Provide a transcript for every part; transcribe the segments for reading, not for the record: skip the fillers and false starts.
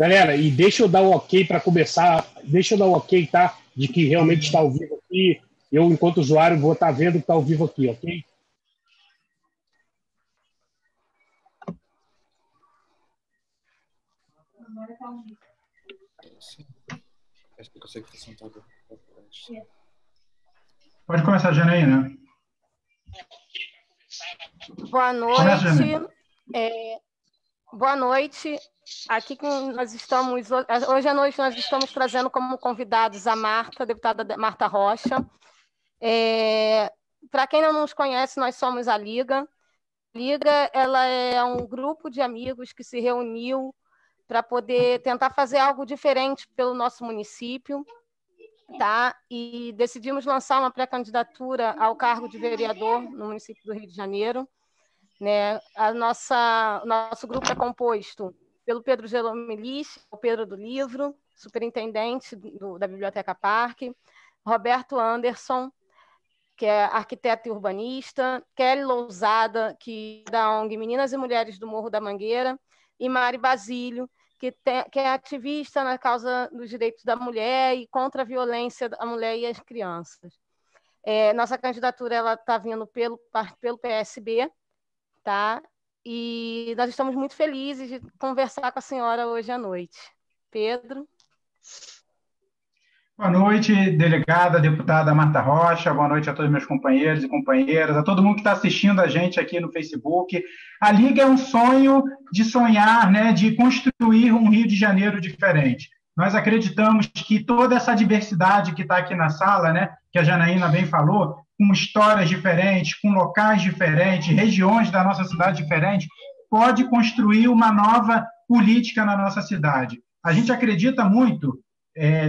Galera, e deixa eu dar o ok para começar, deixa eu dar o ok, tá? De que realmente está ao vivo aqui. Eu, enquanto usuário, vou estar vendo que está ao vivo aqui, ok? Pode começar, Janaína. Boa noite. Boa noite. Aqui nós estamos hoje à noite nós estamos trazendo como convidados a Marta, a deputada Marta Rocha. Para quem não nos conhece, nós somos a Liga. A Liga, ela é um grupo de amigos que se reuniu para poder tentar fazer algo diferente pelo nosso município, tá? E decidimos lançar uma pré-candidatura ao cargo de vereador no município do Rio de Janeiro, né? O nosso grupo é composto pelo Pedro Gelomelis, o Pedro do Livro, superintendente da Biblioteca Parque, Roberto Anderson, que é arquiteto e urbanista, Kelly Lousada, que é da ONG Meninas e Mulheres do Morro da Mangueira, e Mari Basílio, que é ativista na causa dos direitos da mulher e contra a violência da mulher e as crianças. Nossa candidatura está vindo pelo PSB, tá? E nós estamos muito felizes de conversar com a senhora hoje à noite. Pedro? Boa noite, delegada, deputada Marta Rocha. Boa noite a todos meus companheiros e companheiras, a todo mundo que está assistindo a gente aqui no Facebook. A Liga é um sonho de sonhar, né, de construir um Rio de Janeiro diferente. Nós acreditamos que toda essa diversidade que está aqui na sala, né, que a Janaína bem falou, com histórias diferentes, com locais diferentes, regiões da nossa cidade diferentes, pode construir uma nova política na nossa cidade. A gente acredita muito,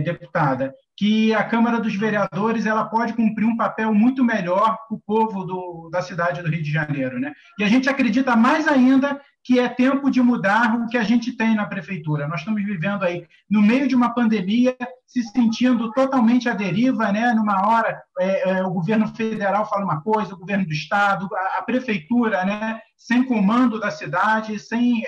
deputada, que a Câmara dos Vereadores ela pode cumprir um papel muito melhor para o povo da cidade do Rio de Janeiro, né? E a gente acredita mais ainda que é tempo de mudar o que a gente tem na prefeitura. Nós estamos vivendo aí no meio de uma pandemia, se sentindo totalmente à deriva, né? Numa hora o governo federal fala uma coisa, o governo do estado, a prefeitura, né? Sem comando da cidade, sem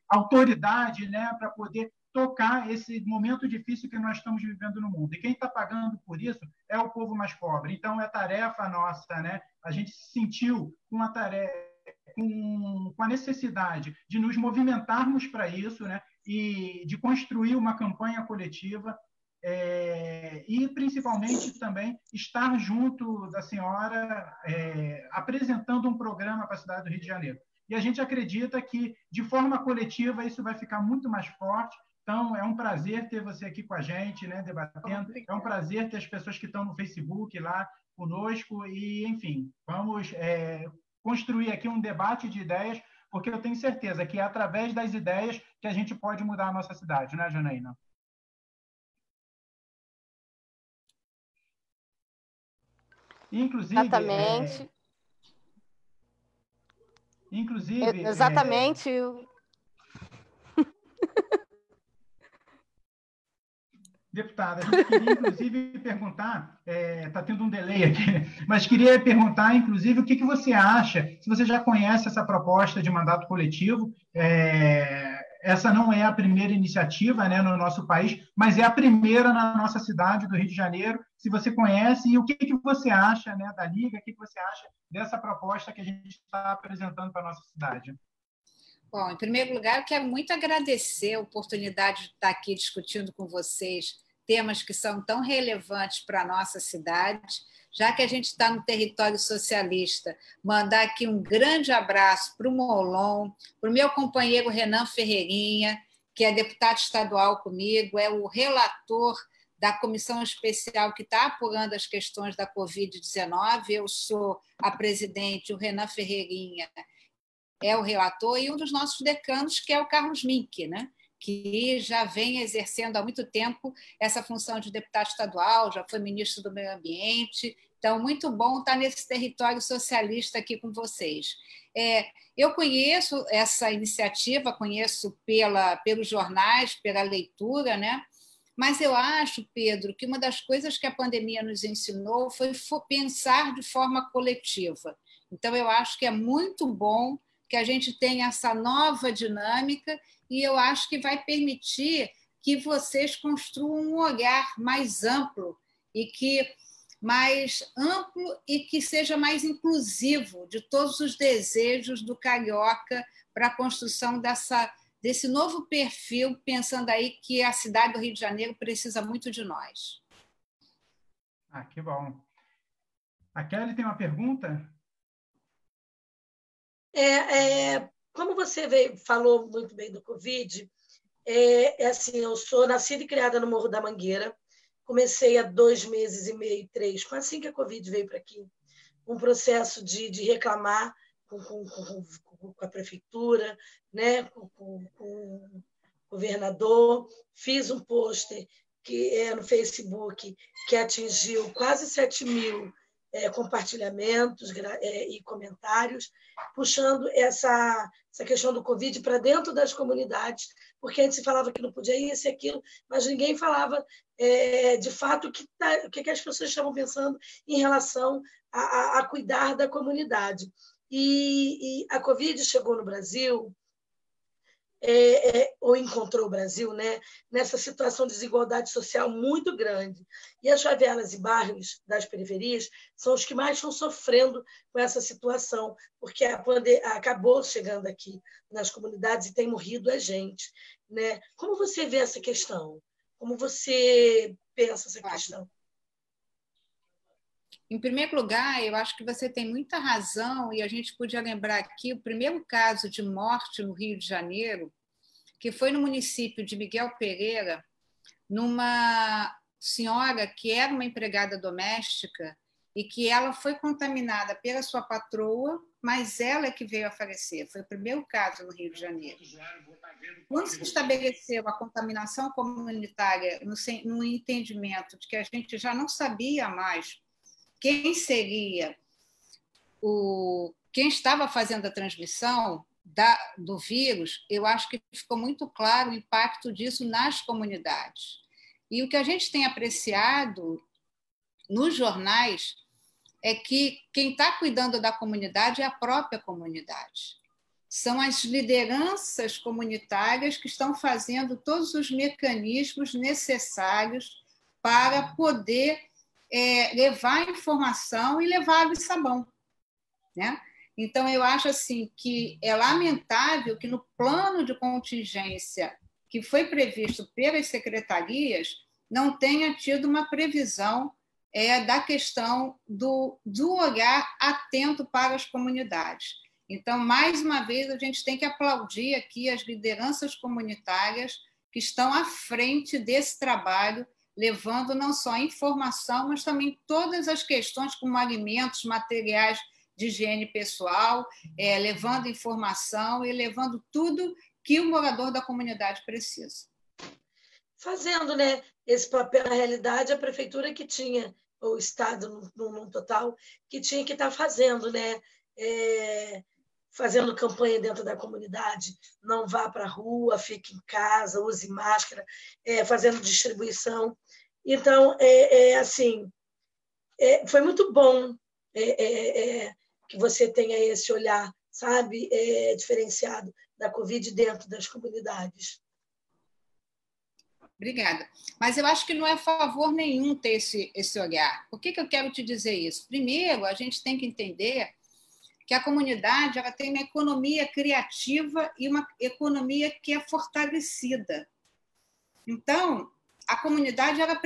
autoridade, né? Para poder tocar esse momento difícil que nós estamos vivendo no mundo. E quem está pagando por isso é o povo mais pobre. Então, é tarefa nossa, né? A gente se sentiu com a tarefa, com a necessidade de nos movimentarmos para isso, né? E de construir uma campanha coletiva e, principalmente, também estar junto da senhora apresentando um programa para a cidade do Rio de Janeiro. E a gente acredita que, de forma coletiva, isso vai ficar muito mais forte. Então, é um prazer ter você aqui com a gente, né, debatendo. É um prazer ter as pessoas que estão no Facebook lá conosco. E, enfim, vamos construir aqui um debate de ideias, porque eu tenho certeza que é através das ideias que a gente pode mudar a nossa cidade, né, Janaína? Inclusive... Exatamente. Exatamente. Deputada, a gente queria, inclusive, perguntar, está tendo um delay aqui, mas queria perguntar, inclusive, o que você acha, se você já conhece essa proposta de mandato coletivo, essa não é a primeira iniciativa, né, no nosso país, mas é a primeira na nossa cidade do Rio de Janeiro, se você conhece, e o que você acha, né, da Liga, o que você acha dessa proposta que a gente está apresentando para a nossa cidade? Bom, em primeiro lugar, eu quero muito agradecer a oportunidade de estar aqui discutindo com vocês temas que são tão relevantes para a nossa cidade. Já que a gente está no território socialista, mandar aqui um grande abraço para o Molon, para o meu companheiro Renan Ferreirinha, que é deputado estadual comigo, é o relator da comissão especial que está apurando as questões da Covid-19. Eu sou a presidente, o Renan Ferreirinha é o relator, e um dos nossos decanos, que é o Carlos Mink, né? Que já vem exercendo há muito tempo essa função de deputado estadual, já foi ministro do Meio Ambiente. Então, muito bom estar nesse território socialista aqui com vocês. Eu conheço essa iniciativa, conheço pelos jornais, pela leitura, né? Mas eu acho, Pedro, que uma das coisas que a pandemia nos ensinou foi pensar de forma coletiva. Então, eu acho que é muito bom que a gente tenha essa nova dinâmica e eu acho que vai permitir que vocês construam um olhar mais amplo e que seja mais inclusivo de todos os desejos do carioca para a construção desse novo perfil, pensando aí que a cidade do Rio de Janeiro precisa muito de nós. Ah, que bom. A Kelly tem uma pergunta? Como você falou muito bem do Covid, assim, eu sou nascida e criada no Morro da Mangueira, comecei há 2 meses e meio, 3, assim que a Covid veio para aqui, um processo de reclamar com a prefeitura, né, com o governador, fiz um pôster no Facebook que atingiu quase 7.000 compartilhamentos e comentários, puxando essa questão do Covid para dentro das comunidades, porque a gente se falava que não podia isso e aquilo, mas ninguém falava de fato o que as pessoas estavam pensando em relação a cuidar da comunidade. E a Covid chegou no Brasil, ou encontrou o Brasil, né, nessa situação de desigualdade social muito grande. E as favelas e bairros das periferias são os que mais estão sofrendo com essa situação, porque a pandemia acabou chegando aqui nas comunidades e tem morrido a gente, né? Como você vê essa questão? Como você pensa essa questão? Em primeiro lugar, eu acho que você tem muita razão, e a gente podia lembrar aqui o primeiro caso de morte no Rio de Janeiro, que foi no município de Miguel Pereira, numa senhora que era uma empregada doméstica e que ela foi contaminada pela sua patroa, mas ela é que veio a falecer. Foi o primeiro caso no Rio de Janeiro. Quando se estabeleceu a contaminação comunitária no entendimento de que a gente já não sabia mais quem seria quem estava fazendo a transmissão do vírus, eu acho que ficou muito claro o impacto disso nas comunidades. E o que a gente tem apreciado nos jornais é que quem está cuidando da comunidade é a própria comunidade. São as lideranças comunitárias que estão fazendo todos os mecanismos necessários para poder levar informação e levar água e sabão, né? Então, eu acho assim, que é lamentável que no plano de contingência que foi previsto pelas secretarias não tenha tido uma previsão da questão do olhar atento para as comunidades. Então, mais uma vez, a gente tem que aplaudir aqui as lideranças comunitárias que estão à frente desse trabalho, levando não só informação, mas também todas as questões como alimentos, materiais de higiene pessoal, levando informação e levando tudo que o morador da comunidade precisa. Fazendo, né, esse papel, na realidade, a prefeitura que tinha, ou o Estado no total, que tinha que estar fazendo, né, fazendo campanha dentro da comunidade, não vá para a rua, fique em casa, use máscara, fazendo distribuição. Então, assim, foi muito bom que você tenha esse olhar, sabe, diferenciado da Covid dentro das comunidades. Obrigada. Mas eu acho que não é favor nenhum ter esse olhar. Por que eu quero te dizer isso? Primeiro, a gente tem que entender que a comunidade ela tem uma economia criativa e uma economia que é fortalecida. Então, a comunidade ela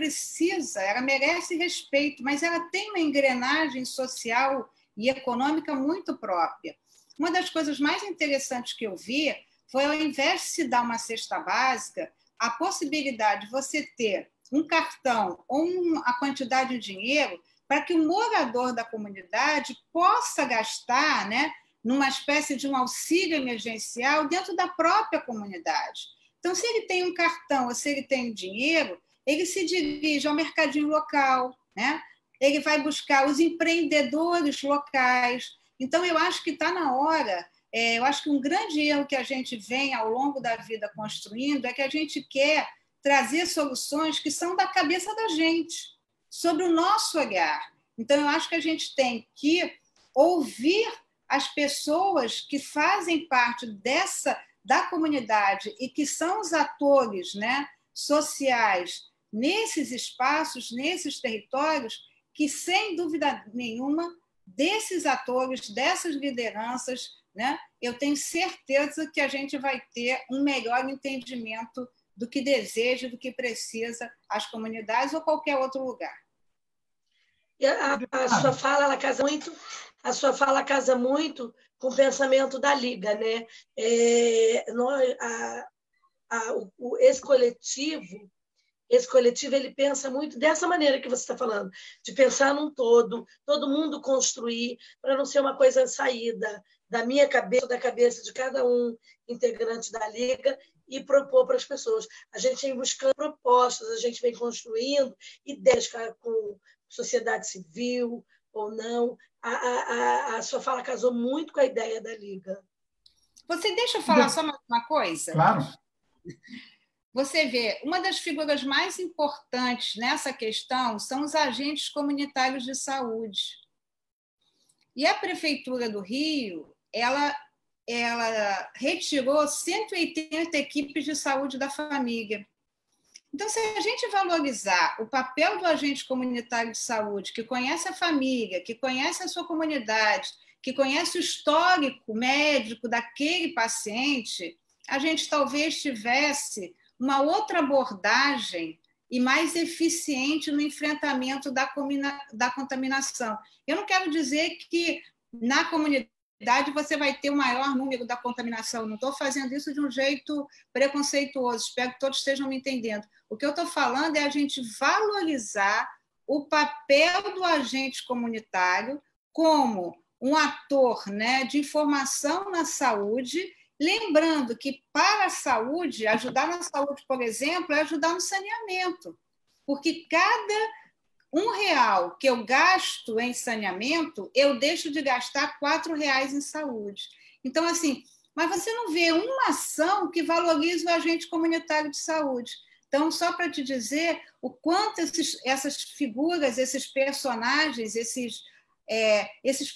merece respeito, mas ela tem uma engrenagem social e econômica muito própria. Uma das coisas mais interessantes que eu vi foi, ao invés de se dar uma cesta básica, a possibilidade de você ter um cartão ou a quantidade de dinheiro para que o morador da comunidade possa gastar, né, numa espécie de um auxílio emergencial dentro da própria comunidade. Então, se ele tem um cartão ou se ele tem dinheiro, ele se dirige ao mercadinho local, né? Ele vai buscar os empreendedores locais. Então, eu acho que está na hora. Eu acho que um grande erro que a gente vem ao longo da vida construindo é que a gente quer trazer soluções que são da cabeça da gente, sobre o nosso olhar. Então, eu acho que a gente tem que ouvir as pessoas que fazem parte da comunidade e que são os atores, né, sociais nesses espaços, nesses territórios, que, sem dúvida nenhuma, desses atores, dessas lideranças, né, eu tenho certeza que a gente vai ter um melhor entendimento do que deseja, do que precisa as comunidades ou qualquer outro lugar. E a sua fala, ela casa muito, a sua fala casa muito com o pensamento da Liga, né? Esse coletivo ele pensa muito dessa maneira que você está falando, de pensar num todo mundo construir, para não ser uma coisa saída da minha cabeça, da cabeça de cada um integrante da Liga, e propor para as pessoas. A gente vem buscando propostas, a gente vem construindo ideias com sociedade civil ou não. A sua fala casou muito com a ideia da Liga. Você deixa eu falar só uma coisa? Claro. Você vê, uma das figuras mais importantes nessa questão são os agentes comunitários de saúde. E a Prefeitura do Rio, ela retirou 180 equipes de saúde da família. Então, se a gente valorizar o papel do agente comunitário de saúde, que conhece a família, que conhece a sua comunidade, que conhece o histórico médico daquele paciente, a gente talvez tivesse uma outra abordagem e mais eficiente no enfrentamento da contaminação. Eu não quero dizer que na comunidade você vai ter o maior número da contaminação. Não estou fazendo isso de um jeito preconceituoso, espero que todos estejam me entendendo. O que eu estou falando é a gente valorizar o papel do agente comunitário como um ator, né, de informação na saúde, lembrando que para a saúde, ajudar na saúde, por exemplo, é ajudar no saneamento, porque cada R$1 que eu gasto em saneamento, eu deixo de gastar R$4 em saúde. Então, assim, mas você não vê uma ação que valorize o agente comunitário de saúde. Então, só para te dizer o quanto essas figuras, esses personagens, esses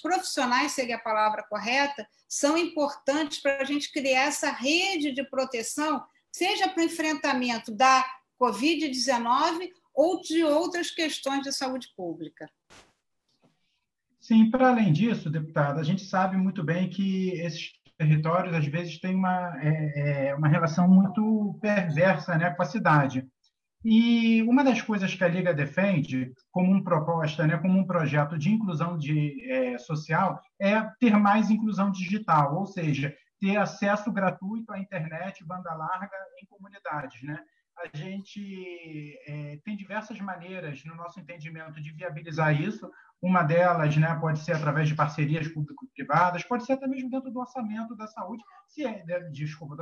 profissionais, seria a palavra correta, são importantes para a gente criar essa rede de proteção, seja para o enfrentamento da Covid-19 ou de outras questões de saúde pública. Sim, para além disso, deputada, a gente sabe muito bem que esses territórios, às vezes, têm uma relação muito perversa, né, com a cidade. E uma das coisas que a Liga defende como uma proposta, né, como um projeto de inclusão social, é ter mais inclusão digital, ou seja, ter acesso gratuito à internet, banda larga em comunidades, né? A gente tem diversas maneiras, no nosso entendimento, de viabilizar isso. Uma delas, né, pode ser através de parcerias público-privadas, pode ser até mesmo dentro do orçamento da saúde, do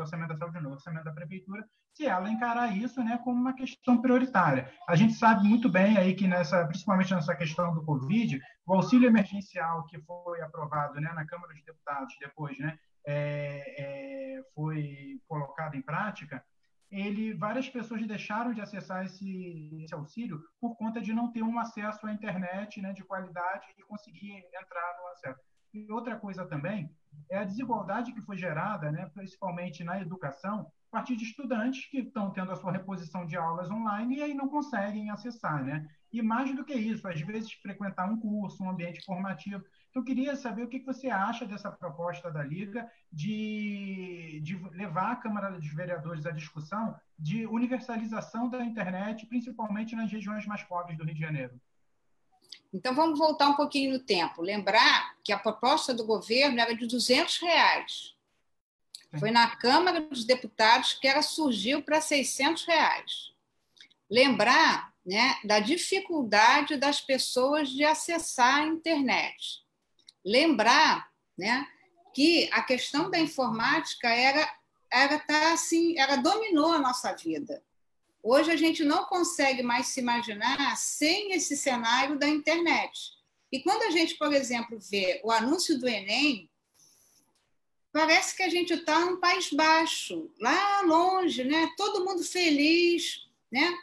orçamento da saúde, não, do orçamento da prefeitura, se ela encarar isso, né, como uma questão prioritária. A gente sabe muito bem aí que, principalmente nessa questão do Covid, o auxílio emergencial que foi aprovado, né, na Câmara dos Deputados, depois, né, foi colocado em prática, várias pessoas deixaram de acessar esse auxílio por conta de não ter um acesso à internet, né, de qualidade e conseguir entrar no acesso. E outra coisa também é a desigualdade que foi gerada, né, principalmente na educação, a partir de estudantes que estão tendo a sua reposição de aulas online e aí não conseguem acessar, né? E mais do que isso, às vezes frequentar um curso, um ambiente formativo. Então, eu queria saber o que você acha dessa proposta da Liga de levar a Câmara dos Vereadores à discussão de universalização da internet, principalmente nas regiões mais pobres do Rio de Janeiro. Então, vamos voltar um pouquinho no tempo. Lembrar que a proposta do governo era de R$200. Foi na Câmara dos Deputados que ela surgiu para R$600. Lembrar, né, da dificuldade das pessoas de acessar a internet. Lembrar, né, que a questão da informática ela dominou a nossa vida. Hoje a gente não consegue mais se imaginar sem esse cenário da internet. E quando a gente, por exemplo, vê o anúncio do Enem, parece que a gente está num País Baixo, lá longe, né? Todo mundo feliz, né?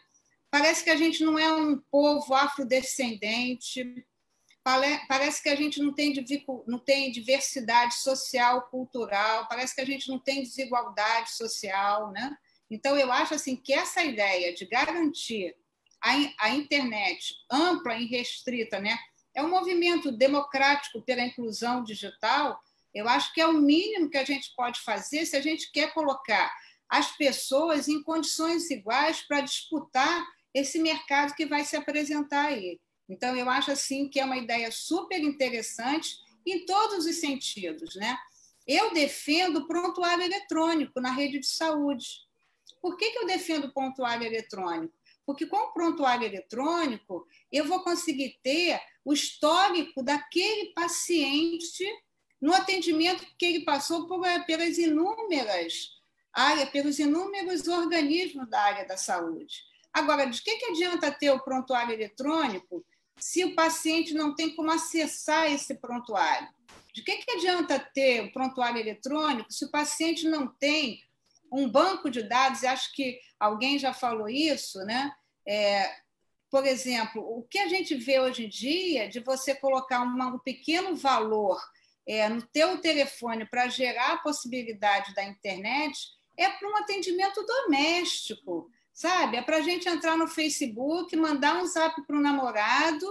Parece que a gente não é um povo afrodescendente. parece que a gente não tem diversidade social, cultural, parece que a gente não tem desigualdade social, né? Então, eu acho assim, que essa ideia de garantir a internet ampla e restrita, né? É um movimento democrático pela inclusão digital. Eu acho que é o mínimo que a gente pode fazer se a gente quer colocar as pessoas em condições iguais para disputar esse mercado que vai se apresentar aí. Então, eu acho assim que é uma ideia super interessante em todos os sentidos, né? Eu defendo o prontuário eletrônico na rede de saúde. Por que eu defendo o prontuário eletrônico? Porque com o prontuário eletrônico eu vou conseguir ter o histórico daquele paciente no atendimento que ele passou pelas inúmeras áreas, pelos inúmeros organismos da área da saúde. Agora, de que adianta ter o prontuário eletrônico se o paciente não tem como acessar esse prontuário? De que adianta ter o prontuário eletrônico se o paciente não tem um banco de dados? Acho que alguém já falou isso, né? Por exemplo, o que a gente vê hoje em dia de você colocar um pequeno valor no teu telefone para gerar a possibilidade da internet é para um atendimento doméstico, sabe? É para a gente entrar no Facebook, mandar um zap para o namorado,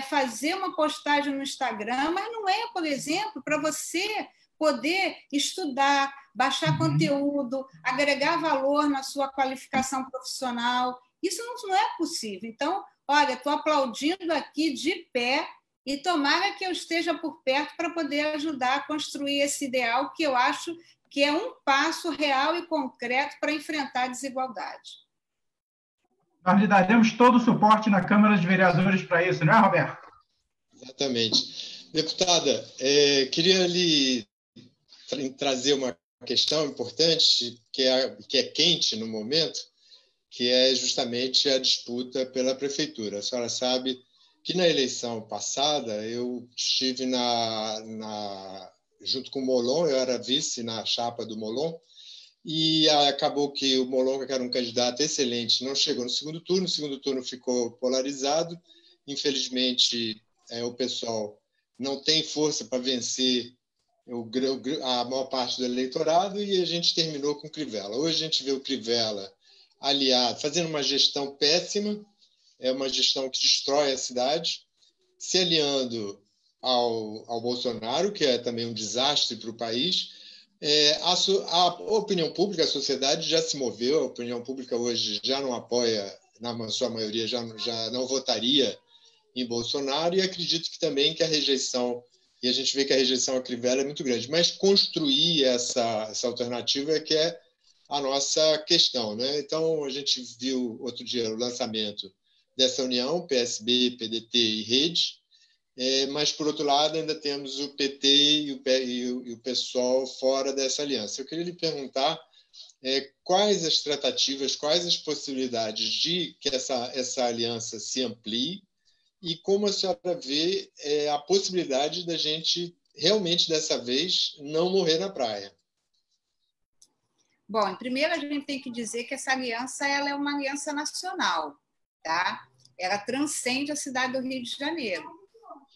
fazer uma postagem no Instagram, mas não é, por exemplo, para você poder estudar, baixar conteúdo, agregar valor na sua qualificação profissional. Isso não é possível. Então, olha, estou aplaudindo aqui de pé e tomara que eu esteja por perto para poder ajudar a construir esse ideal que eu acho que é um passo real e concreto para enfrentar a desigualdade. Nós lhe daremos todo o suporte na Câmara de Vereadores para isso, não é, Roberto? Exatamente. Deputada, queria lhe trazer uma questão importante que é quente no momento, que é justamente a disputa pela prefeitura. A senhora sabe que na eleição passada eu estive junto com o Molon, eu era vice na chapa do Molon, e acabou que o Molon, que era um candidato excelente, não chegou no segundo turno ficou polarizado. Infelizmente, o pessoal não tem força para vencer a maior parte do eleitorado e a gente terminou com o Crivella. Hoje a gente vê o Crivella aliado, fazendo uma gestão péssima, uma gestão que destrói a cidade, se aliando ao Bolsonaro, que é também um desastre para o país. A opinião pública, a sociedade já se moveu, a opinião pública hoje já não apoia, na sua maioria, já não votaria em Bolsonaro, e acredito que também que a rejeição, e a gente vê que a rejeição a Crivella é muito grande, mas construir essa alternativa que é a nossa questão, né? Então, a gente viu outro dia o lançamento dessa união, PSB, PDT e Rede, mas, por outro lado, ainda temos o PT e o PSOL fora dessa aliança. Eu queria lhe perguntar quais as tratativas, quais as possibilidades de que essa aliança se amplie e como a senhora vê a possibilidade da gente realmente, dessa vez, não morrer na praia. Bom, primeiro a gente tem que dizer que essa aliança ela é uma aliança nacional, tá? Ela transcende a cidade do Rio de Janeiro.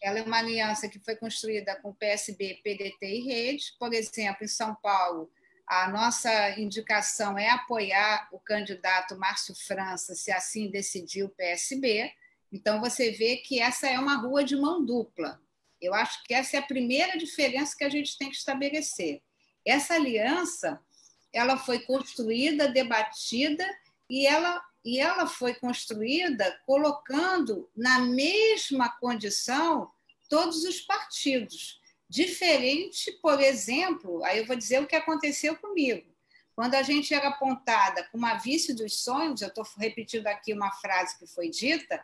Ela é uma aliança que foi construída com PSB, PDT e Rede. Por exemplo, em São Paulo, a nossa indicação é apoiar o candidato Márcio França, se assim decidir o PSB. Então, você vê que essa é uma rua de mão dupla. Eu acho que essa é a primeira diferença que a gente tem que estabelecer. Essa aliança ela foi construída, debatida, e ela foi construída colocando na mesma condição todos os partidos. Diferente, por exemplo, aí eu vou dizer o que aconteceu comigo. Quando a gente era apontada como a vice dos sonhos, eu estou repetindo aqui uma frase que foi dita,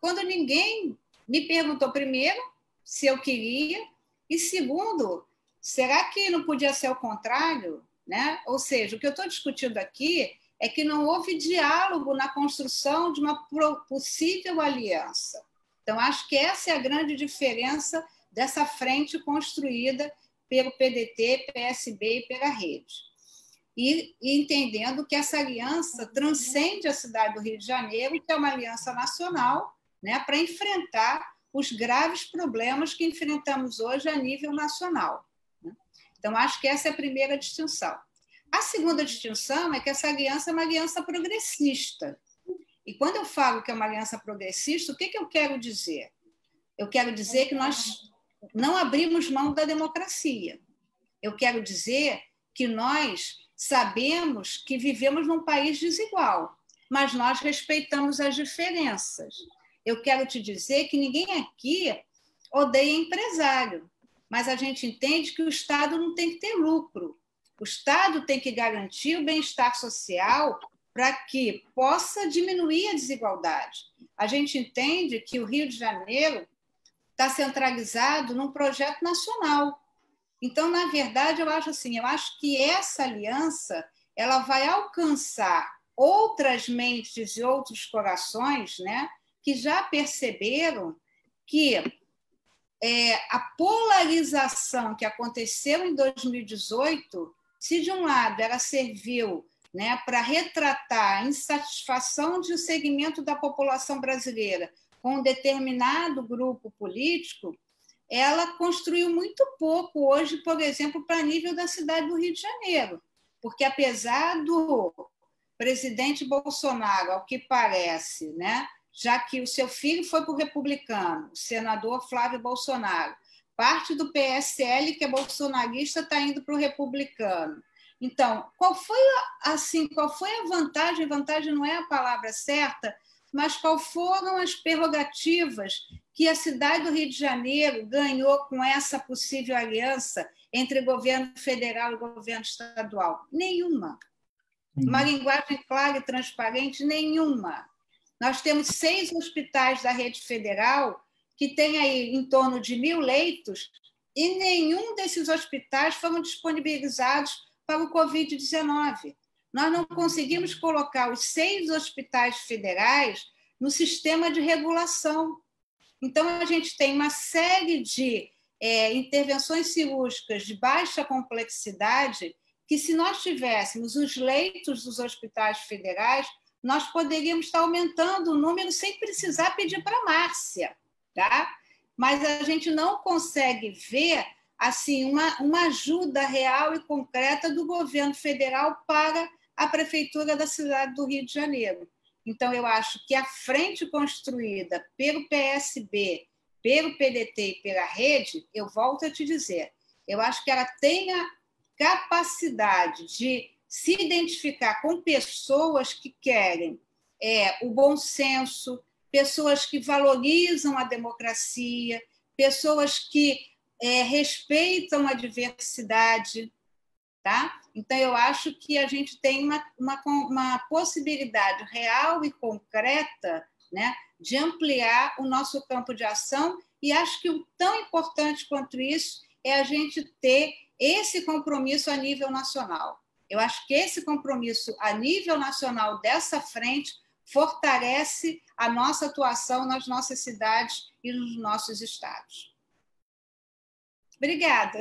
quando ninguém me perguntou, primeiro, se eu queria, e segundo, será que não podia ser o contrário? Né? Ou seja, o que eu estou discutindo aqui é que não houve diálogo na construção de uma possível aliança. Então, acho que essa é a grande diferença dessa frente construída pelo PDT, PSB e pela Rede. E entendendo que essa aliança transcende a cidade do Rio de Janeiro, que é uma aliança nacional, né, para enfrentar os graves problemas que enfrentamos hoje a nível nacional. Então, acho que essa é a primeira distinção. A segunda distinção é que essa aliança é uma aliança progressista. E quando eu falo que é uma aliança progressista, o que eu quero dizer? Eu quero dizer que nós não abrimos mão da democracia. Eu quero dizer que nós sabemos que vivemos num país desigual, mas nós respeitamos as diferenças. Eu quero te dizer que ninguém aqui odeia empresário, mas a gente entende que o Estado não tem que ter lucro. O Estado tem que garantir o bem-estar social para que possa diminuir a desigualdade. A gente entende que o Rio de Janeiro está centralizado num projeto nacional. Então, na verdade, eu acho que essa aliança ela vai alcançar outras mentes e outros corações, né, que já perceberam que a polarização que aconteceu em 2018, se de um lado ela serviu, né, para retratar a insatisfação de um segmento da população brasileira com um determinado grupo político, ela construiu muito pouco hoje, por exemplo, para nível da cidade do Rio de Janeiro, porque apesar do presidente Bolsonaro, ao que parece, né, já que o seu filho foi para o republicano, o senador Flávio Bolsonaro, parte do PSL, que é bolsonarista, está indo para o republicano. Então, qual foi a vantagem? Vantagem não é a palavra certa, mas quais foram as prerrogativas que a cidade do Rio de Janeiro ganhou com essa possível aliança entre governo federal e governo estadual? Nenhuma. Uma linguagem clara e transparente? Nenhuma. Nós temos 6 hospitais da rede federal que têm aí em torno de 1.000 leitos e nenhum desses hospitais foram disponibilizados para o Covid-19. Nós não conseguimos colocar os 6 hospitais federais no sistema de regulação. Então, a gente tem uma série de intervenções cirúrgicas de baixa complexidade que, se nós tivéssemos os leitos dos hospitais federais, nós poderíamos estar aumentando o número sem precisar pedir para a Márcia, tá? Mas a gente não consegue ver assim, uma ajuda real e concreta do governo federal para a prefeitura da cidade do Rio de Janeiro. Então, eu acho que a frente construída pelo PSB, pelo PDT e pela rede, eu volto a te dizer, eu acho que ela tem a capacidade de se identificar com pessoas que querem o bom senso, pessoas que valorizam a democracia, pessoas que respeitam a diversidade, tá? Então, eu acho que a gente tem uma possibilidade real e concreta, né, de ampliar o nosso campo de ação, e acho que o tão importante quanto isso é a gente ter esse compromisso a nível nacional. Eu acho que esse compromisso a nível nacional dessa frente fortalece a nossa atuação nas nossas cidades e nos nossos estados. Obrigada.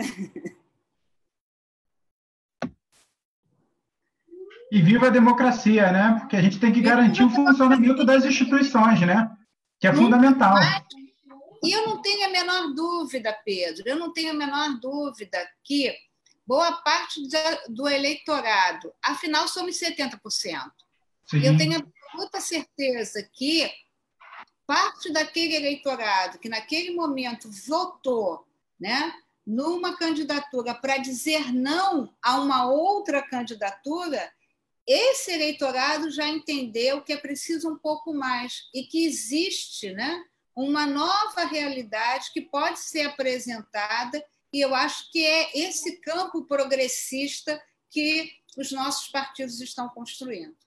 E viva a democracia, né? Porque a gente tem que garantir o funcionamento das instituições, né? Que é fundamental. E eu não tenho a menor dúvida, Pedro, eu não tenho a menor dúvida que boa parte do eleitorado, afinal somos 70%. Sim. Eu tenho absoluta certeza que parte daquele eleitorado que naquele momento votou, né, numa candidatura para dizer não a uma outra candidatura, esse eleitorado já entendeu que é preciso um pouco mais e que existe, né, uma nova realidade que pode ser apresentada, e eu acho que é esse campo progressista que os nossos partidos estão construindo.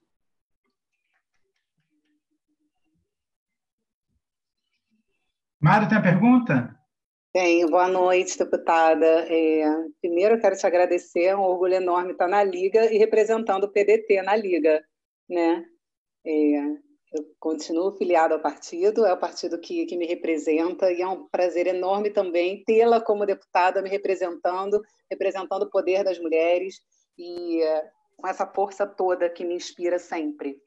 Mário, tem a pergunta? Tenho. Boa noite, deputada. Primeiro, eu quero te agradecer, é um orgulho enorme estar na Liga e representando o PDT na Liga, né? Eu continuo filiado ao partido, é o partido que me representa, e é um prazer enorme também tê-la como deputada me representando o poder das mulheres e com essa força toda que me inspira sempre.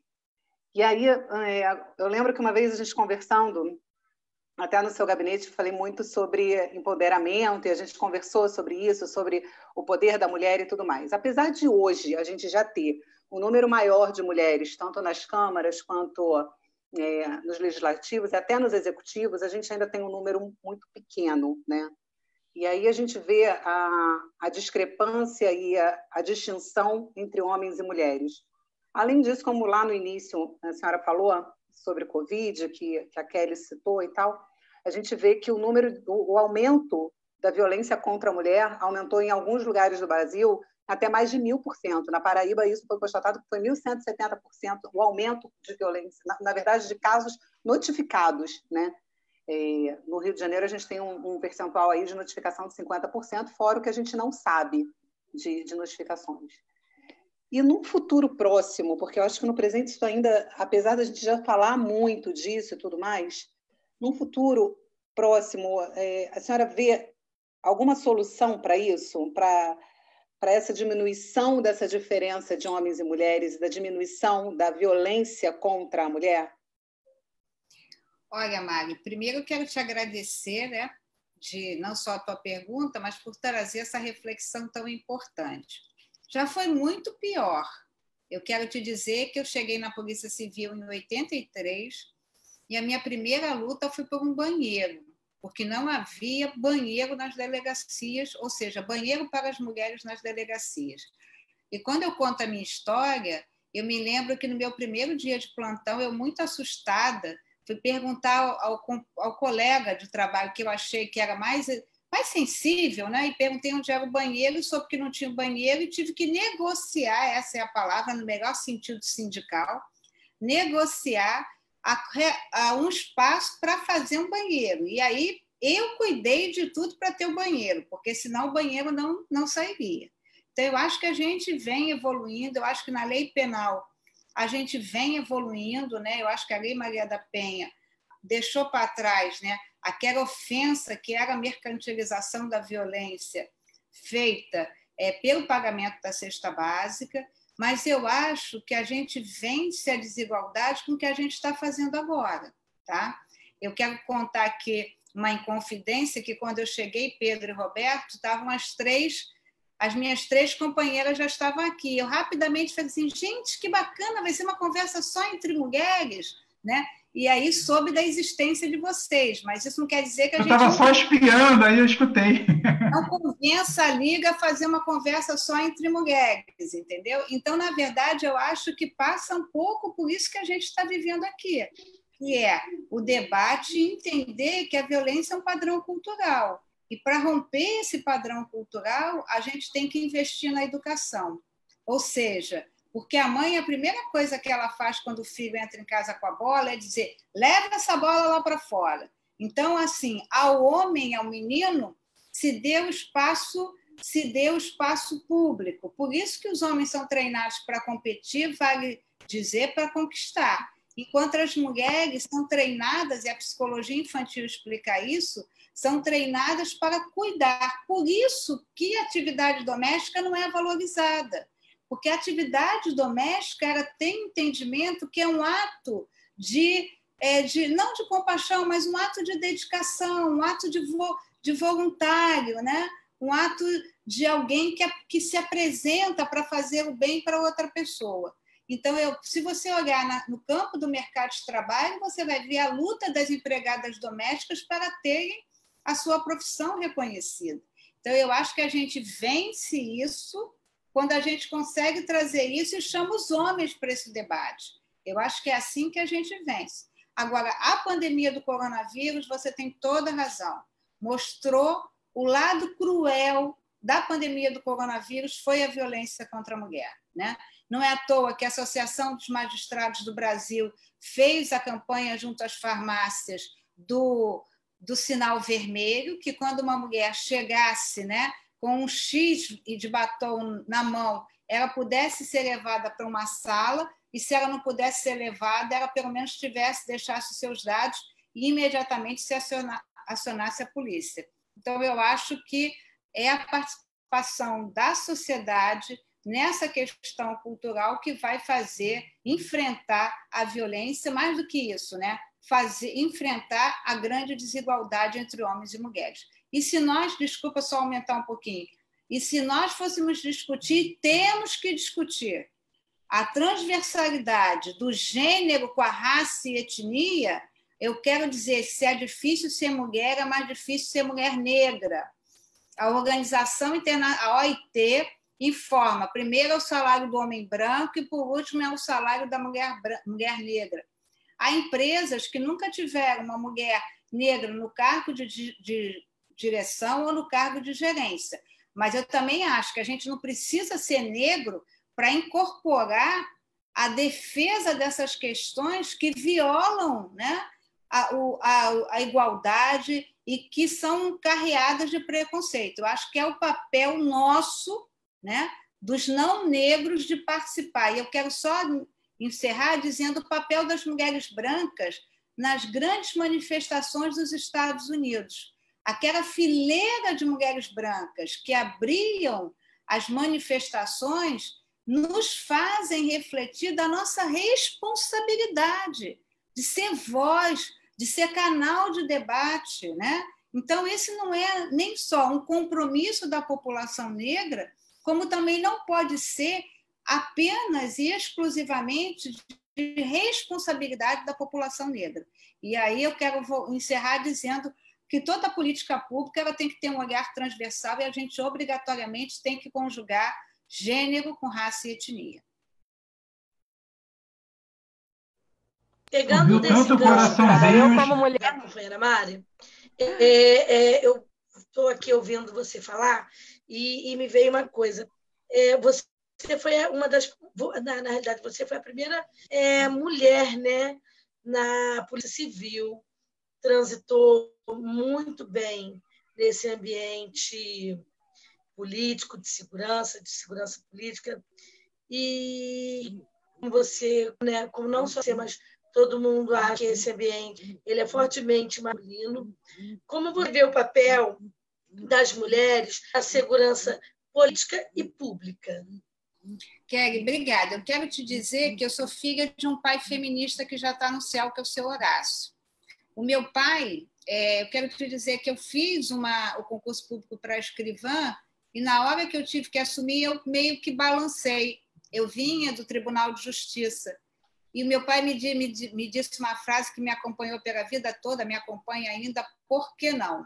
E aí, eu lembro que uma vez a gente conversando, até no seu gabinete, falei muito sobre empoderamento, e a gente conversou sobre isso, sobre o poder da mulher e tudo mais. Apesar de hoje a gente já ter um número maior de mulheres, tanto nas câmaras quanto nos legislativos e até nos executivos, a gente ainda tem um número muito pequeno, né? E aí a gente vê a discrepância e a distinção entre homens e mulheres. Além disso, como lá no início a senhora falou sobre Covid, que a Kelly citou e tal, a gente vê que o aumento da violência contra a mulher aumentou em alguns lugares do Brasil até mais de 1000%. Na Paraíba, isso foi constatado que foi 1.170% o aumento de violência, na verdade, de casos notificados, né? No Rio de Janeiro, a gente tem um percentual aí de notificação de 50%, fora o que a gente não sabe de notificações. E num futuro próximo, porque eu acho que no presente isso ainda, apesar da gente já falar muito disso e tudo mais, num futuro próximo, a senhora vê alguma solução para isso, para essa diminuição dessa diferença de homens e mulheres, da diminuição da violência contra a mulher? Olha, Mari, primeiro eu quero te agradecer, né, de não só a tua pergunta, mas por trazer essa reflexão tão importante. Já foi muito pior. Eu quero te dizer que eu cheguei na Polícia Civil em 83 e a minha primeira luta foi por um banheiro, porque não havia banheiro nas delegacias, ou seja, banheiro para as mulheres nas delegacias. E quando eu conto a minha história, eu me lembro que no meu primeiro dia de plantão, eu muito assustada, fui perguntar ao colega de trabalho que eu achei que era mais sensível, né? E perguntei onde era o banheiro, soube que não tinha banheiro e tive que negociar, essa é a palavra, no melhor sentido sindical, negociar um espaço para fazer um banheiro. E aí eu cuidei de tudo para ter o banheiro, porque senão o banheiro não sairia. Então, eu acho que a gente vem evoluindo, eu acho que na lei penal a gente vem evoluindo, né? Eu acho que a Lei Maria da Penha deixou para trás, né, aquela ofensa que era a mercantilização da violência feita pelo pagamento da cesta básica, mas eu acho que a gente vence a desigualdade com o que a gente está fazendo agora, tá? Eu quero contar aqui uma inconfidência que quando eu cheguei, Pedro e Roberto, estavam as minhas 3 companheiras já estavam aqui. Eu rapidamente falei assim, gente, que bacana, vai ser uma conversa só entre mulheres, né? E aí soube da existência de vocês, mas isso não quer dizer que a gente... Eu estava só espiando, aí eu escutei. Não convença a Liga a fazer uma conversa só entre mulheres, entendeu? Então, na verdade, eu acho que passa um pouco por isso que a gente está vivendo aqui, que é o debate e entender que a violência é um padrão cultural. E para romper esse padrão cultural, a gente tem que investir na educação. Ou seja, porque a mãe, a primeira coisa que ela faz quando o filho entra em casa com a bola é dizer, leva essa bola lá para fora. Então, assim, ao homem, ao menino, se deu espaço público. Por isso que os homens são treinados para competir, vale dizer, para conquistar. Enquanto as mulheres são treinadas, e a psicologia infantil explica isso, são treinadas para cuidar. Por isso que a atividade doméstica não é valorizada. Porque a atividade doméstica ela tem entendimento que é um ato não de compaixão, mas um ato de dedicação, um ato de voluntário, né? Um ato de alguém que se apresenta para fazer o bem para outra pessoa. Então, se você olhar no campo do mercado de trabalho, você vai ver a luta das empregadas domésticas para terem a sua profissão reconhecida. Então, eu acho que a gente vence isso quando a gente consegue trazer isso e chama os homens para esse debate. Eu acho que é assim que a gente vence. Agora, a pandemia do coronavírus, você tem toda a razão, mostrou o lado cruel da pandemia do coronavírus foi a violência contra a mulher, né? Não é à toa que a Associação dos Magistrados do Brasil fez a campanha junto às farmácias do sinal vermelho, que quando uma mulher chegasse, né, com um X de batom na mão, ela pudesse ser levada para uma sala e, se ela não pudesse ser levada, ela pelo menos deixasse os seus dados e imediatamente se acionasse a polícia. Então, eu acho que é a participação da sociedade, nessa questão cultural que vai fazer enfrentar a violência, mais do que isso, né? Enfrentar a grande desigualdade entre homens e mulheres. E se nós, desculpa só aumentar um pouquinho, e se nós fôssemos discutir, temos que discutir a transversalidade do gênero com a raça e etnia, eu quero dizer, se é difícil ser mulher, é mais difícil ser mulher negra. A Organização Internacional, a OIT, informa, primeiro é o salário do homem branco e, por último, é o salário da mulher negra. Há empresas que nunca tiveram uma mulher negra no cargo de direção ou no cargo de gerência. Mas eu também acho que a gente não precisa ser negro para incorporar a defesa dessas questões que violam, né, a igualdade e que são carreadas de preconceito. Eu acho que é o papel nosso, né, dos não negros de participar. E eu quero só encerrar dizendo o papel das mulheres brancas nas grandes manifestações dos Estados Unidos. Aquela fileira de mulheres brancas que abriam as manifestações nos fazem refletir da nossa responsabilidade de ser voz, de ser canal de debate, né? Então, esse não é nem só um compromisso da população negra, como também não pode ser apenas e exclusivamente de responsabilidade da população negra. E aí eu quero encerrar dizendo que toda política pública ela tem que ter um olhar transversal e a gente obrigatoriamente tem que conjugar gênero com raça e etnia. Pegando desse gancho, eu como mulher, companheira Mari, eu estou aqui ouvindo você falar e me veio uma coisa. Você foi uma das... Na realidade, você foi a primeira mulher, né, na Polícia Civil, transitou muito bem nesse ambiente político, de segurança política. E você, né, como não só você, mas todo mundo acha que esse ambiente ele é fortemente masculino. Como você vê o papel das mulheres na segurança política e pública? Kelly, obrigada. Eu quero te dizer que eu sou filha de um pai feminista que já está no céu, que é o seu Horácio. O meu pai, eu quero te dizer que eu fiz o concurso público para escrivã e na hora que eu tive que assumir, eu meio que balancei. Eu vinha do Tribunal de Justiça e o meu pai me disse uma frase que me acompanhou pela vida toda, me acompanha ainda, por que não?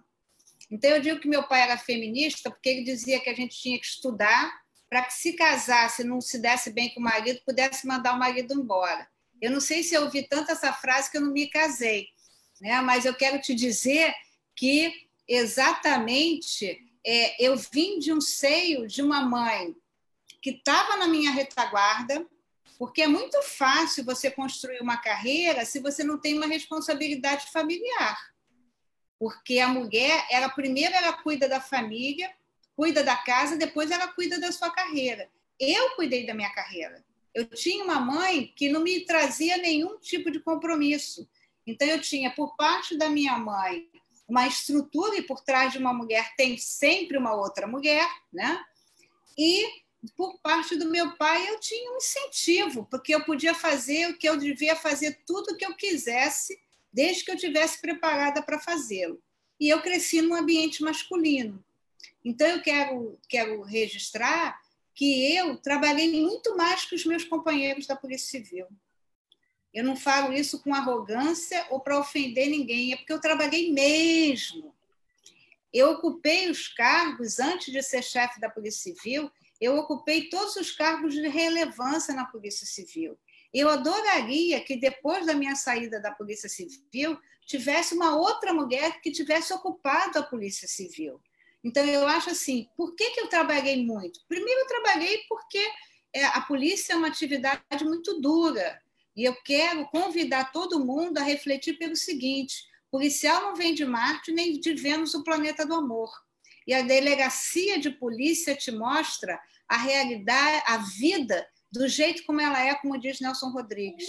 Então, eu digo que meu pai era feminista porque ele dizia que a gente tinha que estudar para que se casasse, não se desse bem com o marido, pudesse mandar o marido embora. Eu não sei se eu ouvi tanto essa frase que eu não me casei, né? Mas eu quero te dizer que, exatamente, eu vim de um seio de uma mãe que estava na minha retaguarda, porque é muito fácil você construir uma carreira se você não tem uma responsabilidade familiar. Porque a mulher, primeiro ela cuida da família, cuida da casa, depois ela cuida da sua carreira. Eu cuidei da minha carreira. Eu tinha uma mãe que não me trazia nenhum tipo de compromisso. Então, eu tinha, por parte da minha mãe, uma estrutura, e por trás de uma mulher tem sempre uma outra mulher, né? E, por parte do meu pai, eu tinha um incentivo, porque eu podia fazer o que eu devia fazer, tudo o que eu quisesse, desde que eu estivesse preparada para fazê-lo. E eu cresci num ambiente masculino. Então, eu quero registrar que eu trabalhei muito mais que os meus companheiros da Polícia Civil. Eu não falo isso com arrogância ou para ofender ninguém, é porque eu trabalhei mesmo. Eu ocupei os cargos, antes de ser chefe da Polícia Civil, eu ocupei todos os cargos de relevância na Polícia Civil. Eu adoraria que, depois da minha saída da Polícia Civil, tivesse uma outra mulher que tivesse ocupado a Polícia Civil. Então, eu acho assim, por que eu trabalhei muito? Primeiro, eu trabalhei porque a polícia é uma atividade muito dura. E eu quero convidar todo mundo a refletir pelo seguinte: policial não vem de Marte nem de Vênus, o planeta do amor. E a delegacia de polícia te mostra a realidade, a vida, do jeito como ela é, como diz Nelson Rodrigues.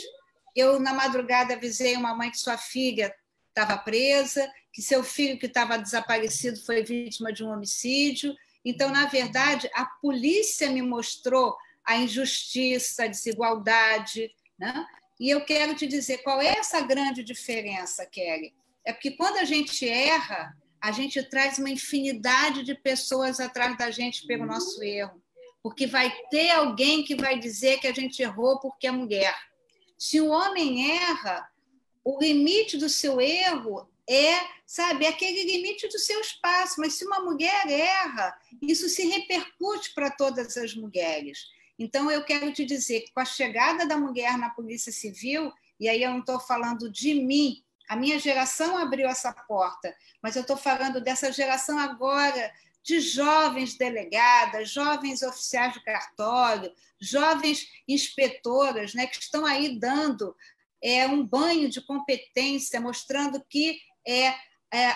Eu, na madrugada, avisei uma mãe que sua filha estava presa, que seu filho que estava desaparecido foi vítima de um homicídio. Então, na verdade, a polícia me mostrou a injustiça, a desigualdade, né? E eu quero te dizer qual é essa grande diferença, Kelly. É porque quando a gente erra, a gente traz uma infinidade de pessoas atrás da gente pelo nosso erro. Porque vai ter alguém que vai dizer que a gente errou porque é mulher. Se o homem erra, o limite do seu erro sabe, aquele limite do seu espaço. Mas se uma mulher erra, isso se repercute para todas as mulheres. Então, eu quero te dizer que com a chegada da mulher na Polícia Civil, e aí eu não estou falando de mim, a minha geração abriu essa porta, mas eu estou falando dessa geração agora de jovens delegadas, jovens oficiais de cartório, jovens inspetoras, né, que estão aí dando um banho de competência, mostrando que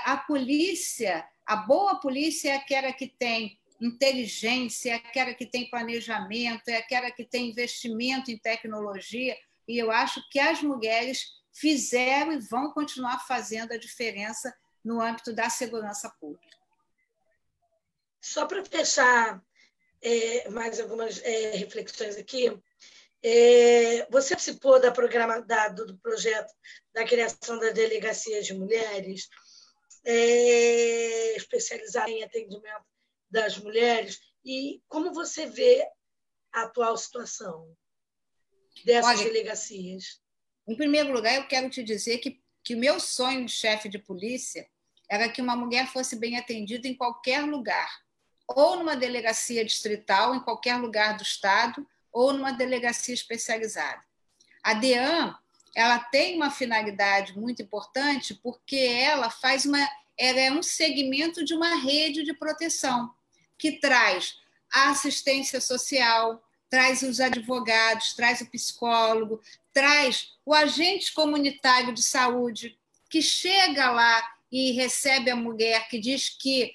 a polícia, a boa polícia é aquela que tem inteligência, é aquela que tem planejamento, é aquela que tem investimento em tecnologia, e eu acho que as mulheres fizeram e vão continuar fazendo a diferença no âmbito da segurança pública. Só para fechar mais algumas reflexões aqui, você participou do projeto da criação da Delegacia de Mulheres, especializada em atendimento das mulheres, e como você vê a atual situação dessas delegacias? Em primeiro lugar, eu quero te dizer que o meu sonho de chefe de polícia era que uma mulher fosse bem atendida em qualquer lugar, ou numa delegacia distrital, em qualquer lugar do estado, ou numa delegacia especializada. A DEAN, ela tem uma finalidade muito importante porque ela é um segmento de uma rede de proteção que traz a assistência social, traz os advogados, traz o psicólogo, traz o agente comunitário de saúde, que chega lá e recebe a mulher que diz que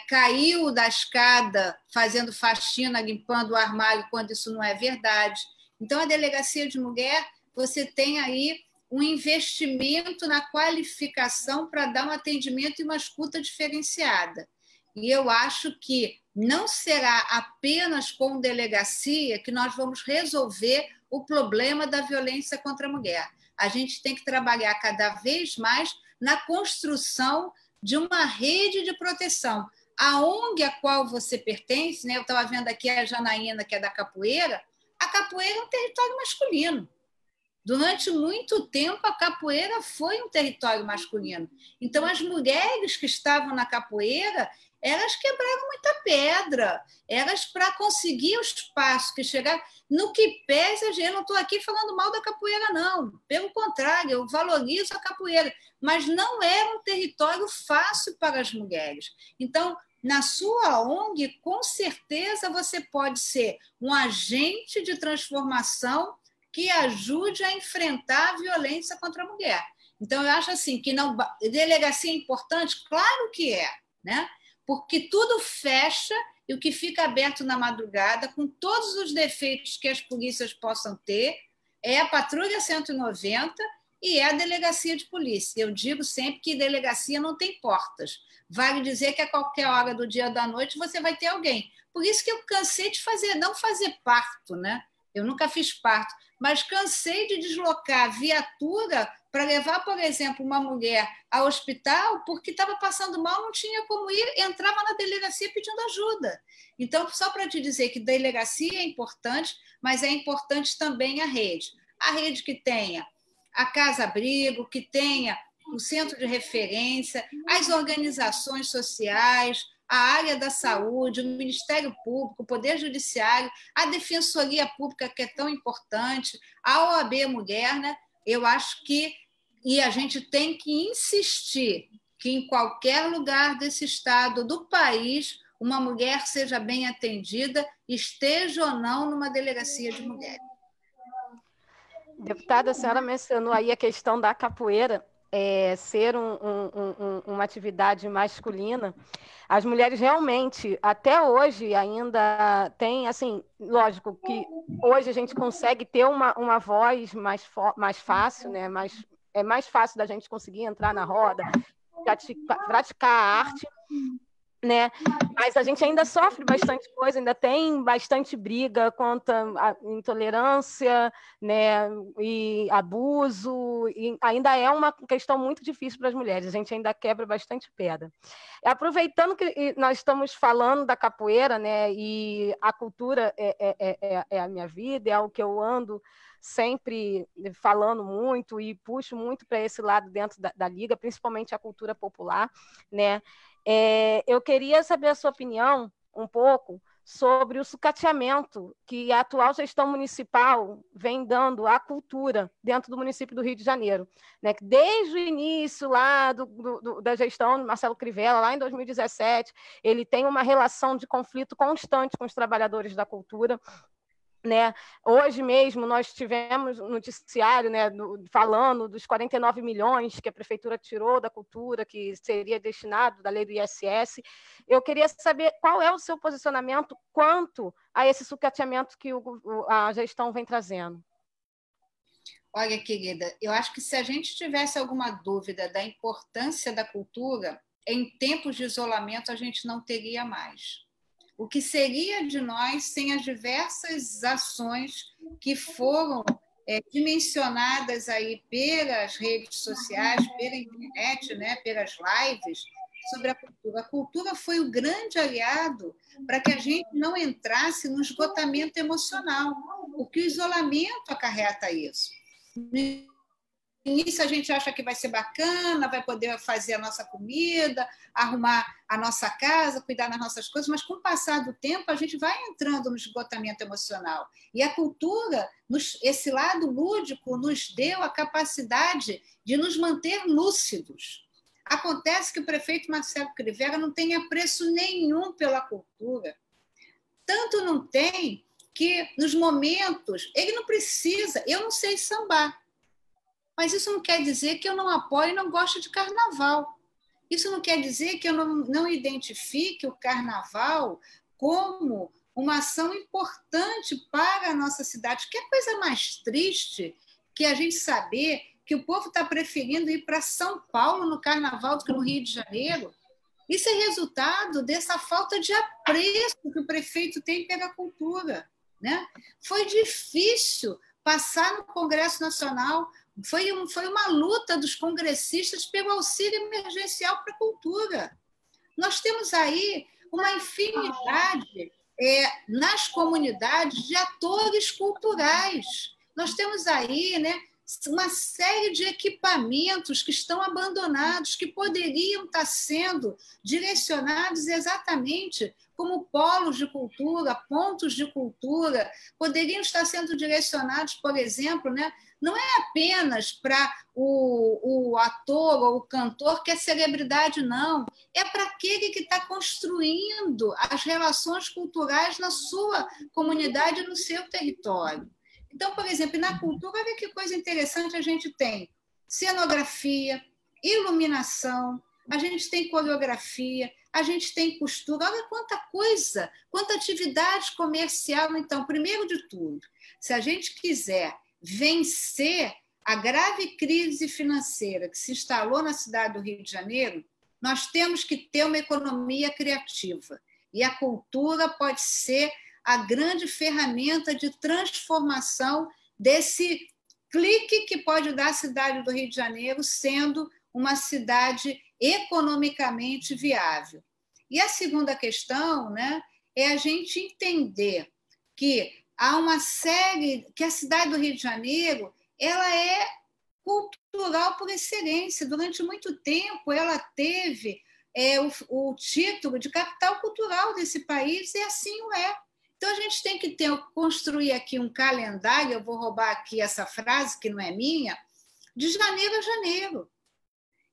caiu da escada fazendo faxina, limpando o armário, quando isso não é verdade. Então, a delegacia de mulher, você tem aí um investimento na qualificação para dar um atendimento e uma escuta diferenciada. E eu acho que não será apenas com delegacia que nós vamos resolver o problema da violência contra a mulher. A gente tem que trabalhar cada vez mais na construção de uma rede de proteção. A ONG a qual você pertence, né? Eu estava vendo aqui a Janaína, que é da Capoeira, a Capoeira é um território masculino. Durante muito tempo, a Capoeira foi um território masculino. Então, as mulheres que estavam na Capoeira, elas quebraram muita pedra, elas, para conseguir o espaço que chegaram, no que pese, eu não estou aqui falando mal da capoeira, não. Pelo contrário, eu valorizo a capoeira, mas não era um território fácil para as mulheres. Então, na sua ONG, com certeza você pode ser um agente de transformação que ajude a enfrentar a violência contra a mulher. Então, eu acho assim que não, delegacia é importante? Claro que é, né? Porque tudo fecha e o que fica aberto na madrugada, com todos os defeitos que as polícias possam ter, é a Patrulha 190 e é a Delegacia de Polícia. Eu digo sempre que delegacia não tem portas. Vale dizer que a qualquer hora do dia ou da noite você vai ter alguém. Por isso que eu cansei de não fazer parto, né? Eu nunca fiz parto, mas cansei de deslocar viatura para levar, por exemplo, uma mulher ao hospital porque estava passando mal, não tinha como ir, entrava na delegacia pedindo ajuda. Então, só para te dizer que delegacia é importante, mas é importante também a rede. A rede que tenha a casa-abrigo, que tenha o centro de referência, as organizações sociais, a área da saúde, o Ministério Público, o Poder Judiciário, a Defensoria Pública, que é tão importante, a OAB Mulher, né? Eu acho que a gente tem que insistir que em qualquer lugar desse estado, do país, uma mulher seja bem atendida, esteja ou não numa delegacia de mulheres. Deputada, a senhora mencionou aí a questão da capoeira ser uma atividade masculina. As mulheres realmente, até hoje, ainda têm, assim, lógico que hoje a gente consegue ter uma voz mais fácil, né? É mais fácil da gente conseguir entrar na roda, praticar a arte, né? Mas a gente ainda sofre bastante coisa, ainda tem bastante briga contra a intolerância, né? E abuso, e ainda é uma questão muito difícil para as mulheres, a gente ainda quebra bastante pedra. Aproveitando que nós estamos falando da capoeira, né? E a cultura é a minha vida, é algo que eu ando sempre falando muito e puxo muito para esse lado dentro da Liga, principalmente a cultura popular, né? Eu queria saber a sua opinião um pouco sobre o sucateamento que a atual gestão municipal vem dando à cultura dentro do município do Rio de Janeiro, né? Desde o início lá da gestão de Marcelo Crivella, lá em 2017, ele tem uma relação de conflito constante com os trabalhadores da cultura, né? Hoje mesmo nós tivemos um noticiário, né, falando dos 49 milhões que a prefeitura tirou da cultura, que seria destinado da lei do ISS. Eu queria saber qual é o seu posicionamento quanto a esse sucateamento que a gestão vem trazendo. Olha, querida, eu acho que se a gente tivesse alguma dúvida da importância da cultura, em tempos de isolamento a gente não teria mais. O que seria de nós sem as diversas ações que foram dimensionadas aí pelas redes sociais, pela internet, né, pelas lives, sobre a cultura. A cultura foi o grande aliado para que a gente não entrasse no esgotamento emocional, porque o isolamento acarreta isso. No início a gente acha que vai ser bacana, vai poder fazer a nossa comida, arrumar a nossa casa, cuidar das nossas coisas, mas com o passar do tempo a gente vai entrando no esgotamento emocional. E a cultura, esse lado lúdico, nos deu a capacidade de nos manter lúcidos. Acontece que o prefeito Marcelo Crivella não tem apreço nenhum pela cultura. Tanto não tem que, nos momentos, ele não precisa, eu não sei sambar, mas isso não quer dizer que eu não apoio e não gosto de carnaval. Isso não quer dizer que eu não identifique o carnaval como uma ação importante para a nossa cidade. Que é coisa mais triste que a gente saber que o povo está preferindo ir para São Paulo no carnaval do que no Rio de Janeiro. Isso é resultado dessa falta de apreço que o prefeito tem pela cultura, né? Foi difícil passar no Congresso Nacional. Foi uma luta dos congressistas pelo auxílio emergencial para a cultura. Nós temos aí uma infinidade nas comunidades de atores culturais. Nós temos aí, né, uma série de equipamentos que estão abandonados, que poderiam estar sendo direcionados exatamente como polos de cultura, pontos de cultura, poderiam estar sendo direcionados, por exemplo, né, não é apenas para o ator ou o cantor que é celebridade, não. É para aquele que está construindo as relações culturais na sua comunidade, no seu território. Então, por exemplo, na cultura, olha que coisa interessante, a gente tem cenografia, iluminação, a gente tem coreografia, a gente tem costura, olha quanta coisa, quanta atividade comercial. Então, primeiro de tudo, se a gente quiser vencer a grave crise financeira que se instalou na cidade do Rio de Janeiro, nós temos que ter uma economia criativa. E a cultura pode ser a grande ferramenta de transformação desse clique que pode dar a cidade do Rio de Janeiro sendo uma cidade economicamente viável. E a segunda questão, né, é a gente entender que há uma série, que a cidade do Rio de Janeiro ela é cultural por excelência. Durante muito tempo ela teve o título de capital cultural desse país, e assim o é. Então a gente tem que construir aqui um calendário, eu vou roubar aqui essa frase, que não é minha, de janeiro a janeiro.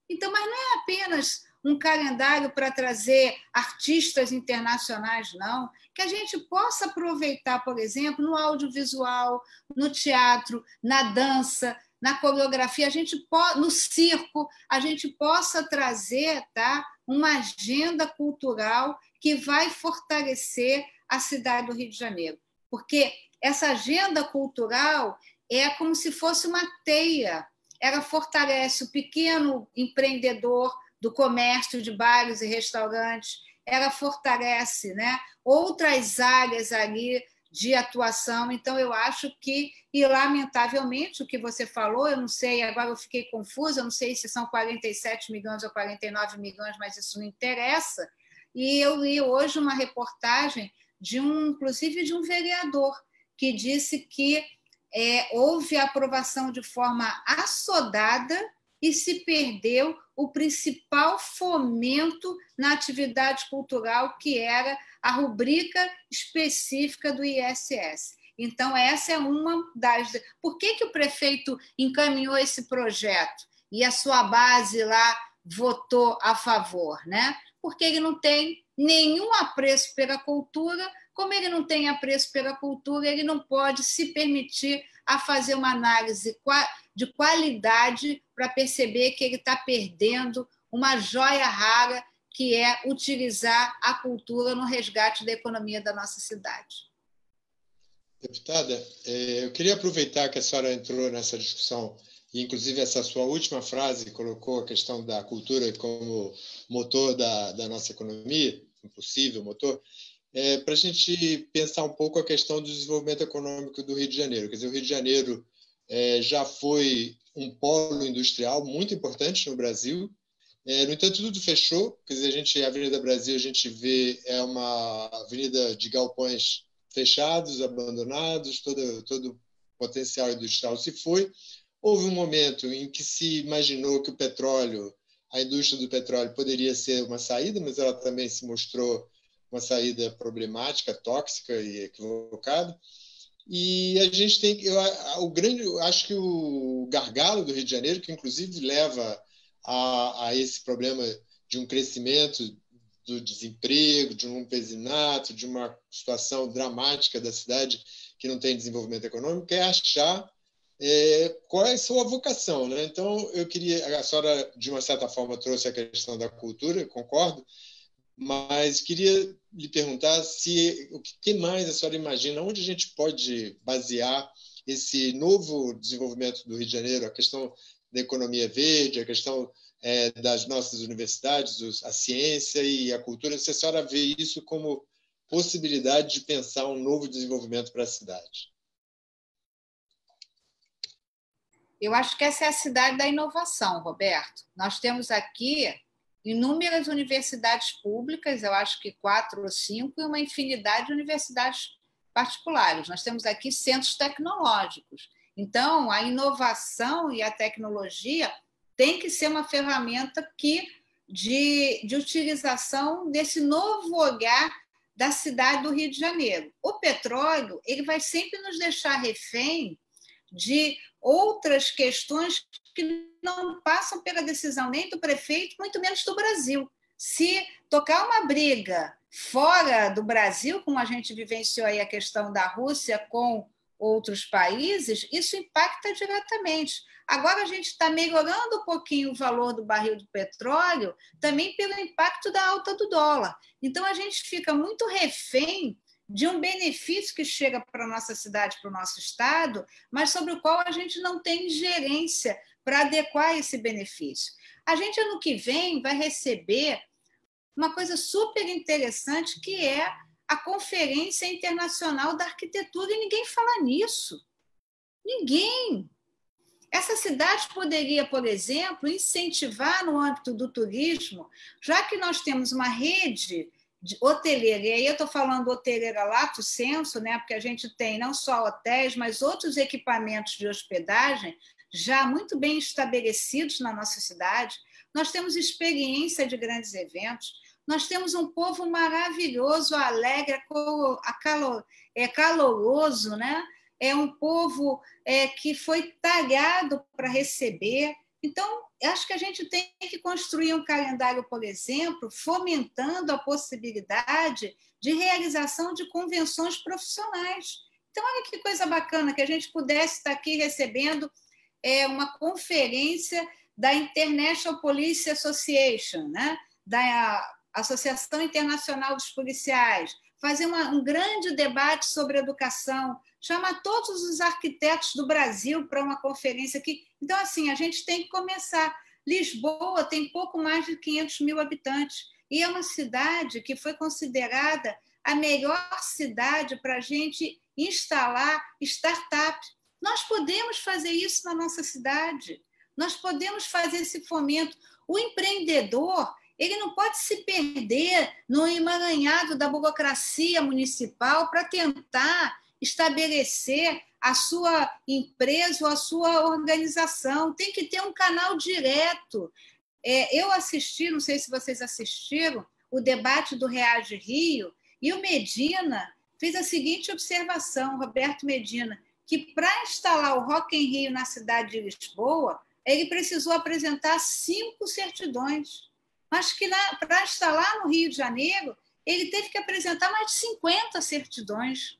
Então, mas não é apenas um calendário para trazer artistas internacionais, não. Que a gente possa aproveitar, por exemplo, no audiovisual, no teatro, na dança, na coreografia, no circo, a gente possa trazer, tá, uma agenda cultural que vai fortalecer a cidade do Rio de Janeiro. Porque essa agenda cultural é como se fosse uma teia. Ela fortalece o pequeno empreendedor do comércio de bares e restaurantes, ela fortalece, né, outras áreas ali de atuação. Então, eu acho que, e lamentavelmente, o que você falou, eu não sei, agora eu fiquei confusa, eu não sei se são 47 milhões ou 49 milhões, mas isso não interessa. E eu li hoje uma reportagem inclusive de um vereador, que disse que houve aprovação de forma assodada e se perdeu o principal fomento na atividade cultural, que era a rubrica específica do ISS. Então, essa é uma das... Por que o prefeito encaminhou esse projeto e a sua base lá votou a favor, né? Porque ele não tem nenhum apreço pela cultura. Como ele não tem apreço pela cultura, ele não pode se permitir a fazer uma análise de qualidade para perceber que ele está perdendo uma joia rara, que é utilizar a cultura no resgate da economia da nossa cidade. Deputada, eu queria aproveitar que a senhora entrou nessa discussão, e inclusive essa sua última frase colocou a questão da cultura como motor da nossa economia, um possível motor, para a gente pensar um pouco a questão do desenvolvimento econômico do Rio de Janeiro. Quer dizer, o Rio de Janeiro já foi um polo industrial muito importante no Brasil. No entanto, tudo fechou. Quer dizer, a Avenida Brasil, a gente vê, é uma avenida de galpões fechados, abandonados, todo o potencial industrial se foi. Houve um momento em que se imaginou que a indústria do petróleo poderia ser uma saída, mas ela também se mostrou uma saída problemática, tóxica e equivocada. E a gente tem acho que o gargalo do Rio de Janeiro, que inclusive leva a esse problema de um crescimento do desemprego, de um empezinato, de uma situação dramática da cidade que não tem desenvolvimento econômico, é achar qual é a sua vocação, né? Então, a senhora, de uma certa forma, trouxe a questão da cultura, concordo, mas queria lhe perguntar o que mais a senhora imagina, onde a gente pode basear esse novo desenvolvimento do Rio de Janeiro, a questão da economia verde, a questão das nossas universidades, a ciência e a cultura. Se a senhora vê isso como possibilidade de pensar um novo desenvolvimento para a cidade? Eu acho que essa é a cidade da inovação, Roberto. Nós temos aqui inúmeras universidades públicas, eu acho que 4 ou 5, e uma infinidade de universidades particulares. Nós temos aqui centros tecnológicos. Então, a inovação e a tecnologia tem que ser uma ferramenta de utilização desse novo olhar da cidade do Rio de Janeiro. O petróleo ele vai sempre nos deixar refém de outras questões que não passam pela decisão nem do prefeito, muito menos do Brasil. Se tocar uma briga fora do Brasil, como a gente vivenciou aí a questão da Rússia com outros países, isso impacta diretamente. Agora a gente está melhorando um pouquinho o valor do barril do petróleo, também pelo impacto da alta do dólar. Então a gente fica muito refém de um benefício que chega para a nossa cidade, para o nosso estado, mas sobre o qual a gente não tem gerência para adequar esse benefício. A gente, ano que vem, vai receber uma coisa super interessante, que é a Conferência Internacional da Arquitetura, e ninguém fala nisso. Ninguém. Essa cidade poderia, por exemplo, incentivar no âmbito do turismo, já que nós temos uma rede de hoteleira, e aí eu estou falando hoteleira lato sensu, né, porque a gente tem não só hotéis, mas outros equipamentos de hospedagem já muito bem estabelecidos na nossa cidade. Nós temos experiência de grandes eventos, nós temos um povo maravilhoso, alegre, caloroso, né? É um povo que foi talhado para receber. Então, acho que a gente tem que construir um calendário, por exemplo, fomentando a possibilidade de realização de convenções profissionais. Então, olha que coisa bacana que a gente pudesse estar aqui recebendo uma conferência da International Police Association, né? Da Associação Internacional dos Policiais, fazer um grande debate sobre educação, chamar todos os arquitetos do Brasil para uma conferência aqui. Então, assim, a gente tem que começar. Lisboa tem pouco mais de 500 mil habitantes. e é uma cidade que foi considerada a melhor cidade para a gente instalar startup. Nós podemos fazer isso na nossa cidade, nós podemos fazer esse fomento. O empreendedor, ele não pode se perder no emaranhado da burocracia municipal para tentar estabelecer a sua empresa ou a sua organização. Tem que ter um canal direto. Eu assisti, não sei se vocês assistiram, o debate do Reage Rio, e o Medina fez a seguinte observação, Roberto Medina, que para instalar o Rock in Rio na cidade de Lisboa, ele precisou apresentar 5 certidões, mas que para instalar no Rio de Janeiro, ele teve que apresentar mais de 50 certidões.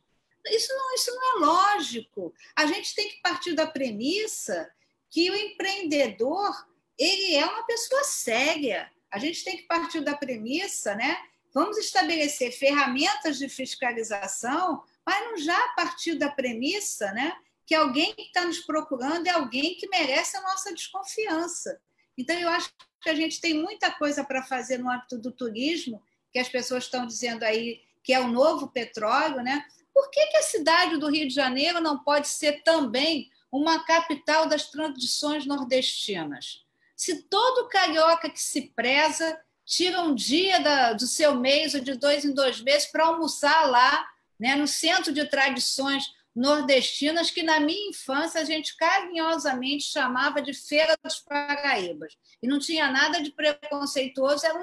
Isso não é lógico. A gente tem que partir da premissa que o empreendedor ele é uma pessoa séria. A gente tem que partir da premissa, né? Vamos estabelecer ferramentas de fiscalização, mas não já partir da premissa, né, que alguém que está nos procurando é alguém que merece a nossa desconfiança. Então, eu acho que a gente tem muita coisa para fazer no âmbito do turismo, que as pessoas estão dizendo aí que é o novo petróleo, né? Por que a cidade do Rio de Janeiro não pode ser também uma capital das tradições nordestinas? Se todo carioca que se preza tira um dia do seu mês ou de 2 em 2 meses para almoçar lá, né, no Centro de Tradições Nordestinas, que na minha infância a gente carinhosamente chamava de Feira dos Paraíbas. E não tinha nada de preconceituoso, era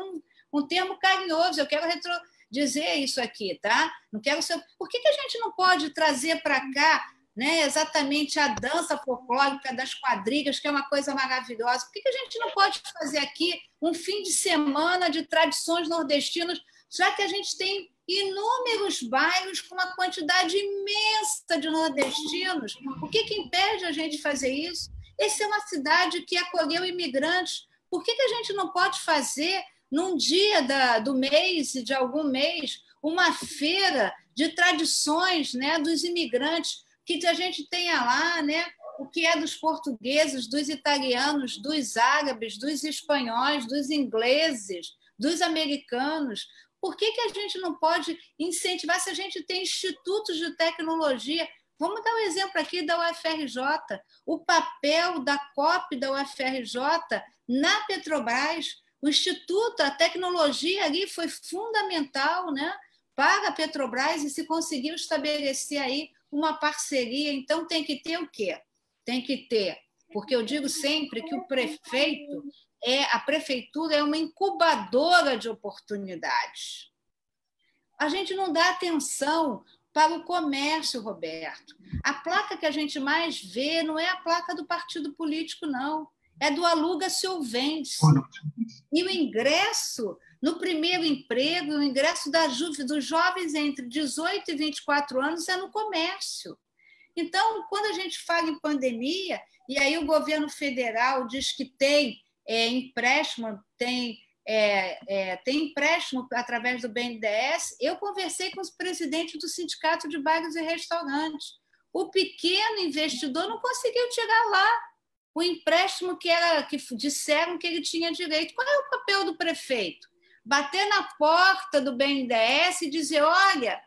um termo carinhoso. Eu quero dizer isso aqui, tá? Não quero ser... Por que a gente não pode trazer para cá, né, exatamente a dança folclórica das quadrilhas, que é uma coisa maravilhosa? Por que a gente não pode fazer aqui um fim de semana de tradições nordestinas, já que a gente tem inúmeros bairros com uma quantidade imensa de nordestinos? O que impede a gente de fazer isso? Essa é uma cidade que acolheu imigrantes. Por que a gente não pode fazer, num dia do mês e de algum mês, uma feira de tradições, né, dos imigrantes, que a gente tenha lá, né, o que é dos portugueses, dos italianos, dos árabes, dos espanhóis, dos ingleses, dos americanos? Por que a gente não pode incentivar se a gente tem institutos de tecnologia? Vamos dar um exemplo aqui da UFRJ. O papel da COP da UFRJ na Petrobras, o instituto, a tecnologia ali foi fundamental, né, para a Petrobras e se conseguiu estabelecer aí uma parceria. Então, tem que ter o quê? Tem que ter, porque eu digo sempre que a prefeitura é uma incubadora de oportunidades. A gente não dá atenção para o comércio, Roberto. A placa que a gente mais vê não é a placa do partido político, não. É do aluga-se ou vende-se. E o ingresso no primeiro emprego, o ingresso dos jovens entre 18 e 24 anos é no comércio. Então, quando a gente fala em pandemia, e aí o governo federal diz que tem empréstimo, tem empréstimo através do BNDES, eu conversei com os presidentes do Sindicato de Bares e Restaurantes. O pequeno investidor não conseguiu chegar lá. O empréstimo que disseram que ele tinha direito. Qual é o papel do prefeito? Bater na porta do BNDES e dizer: olha,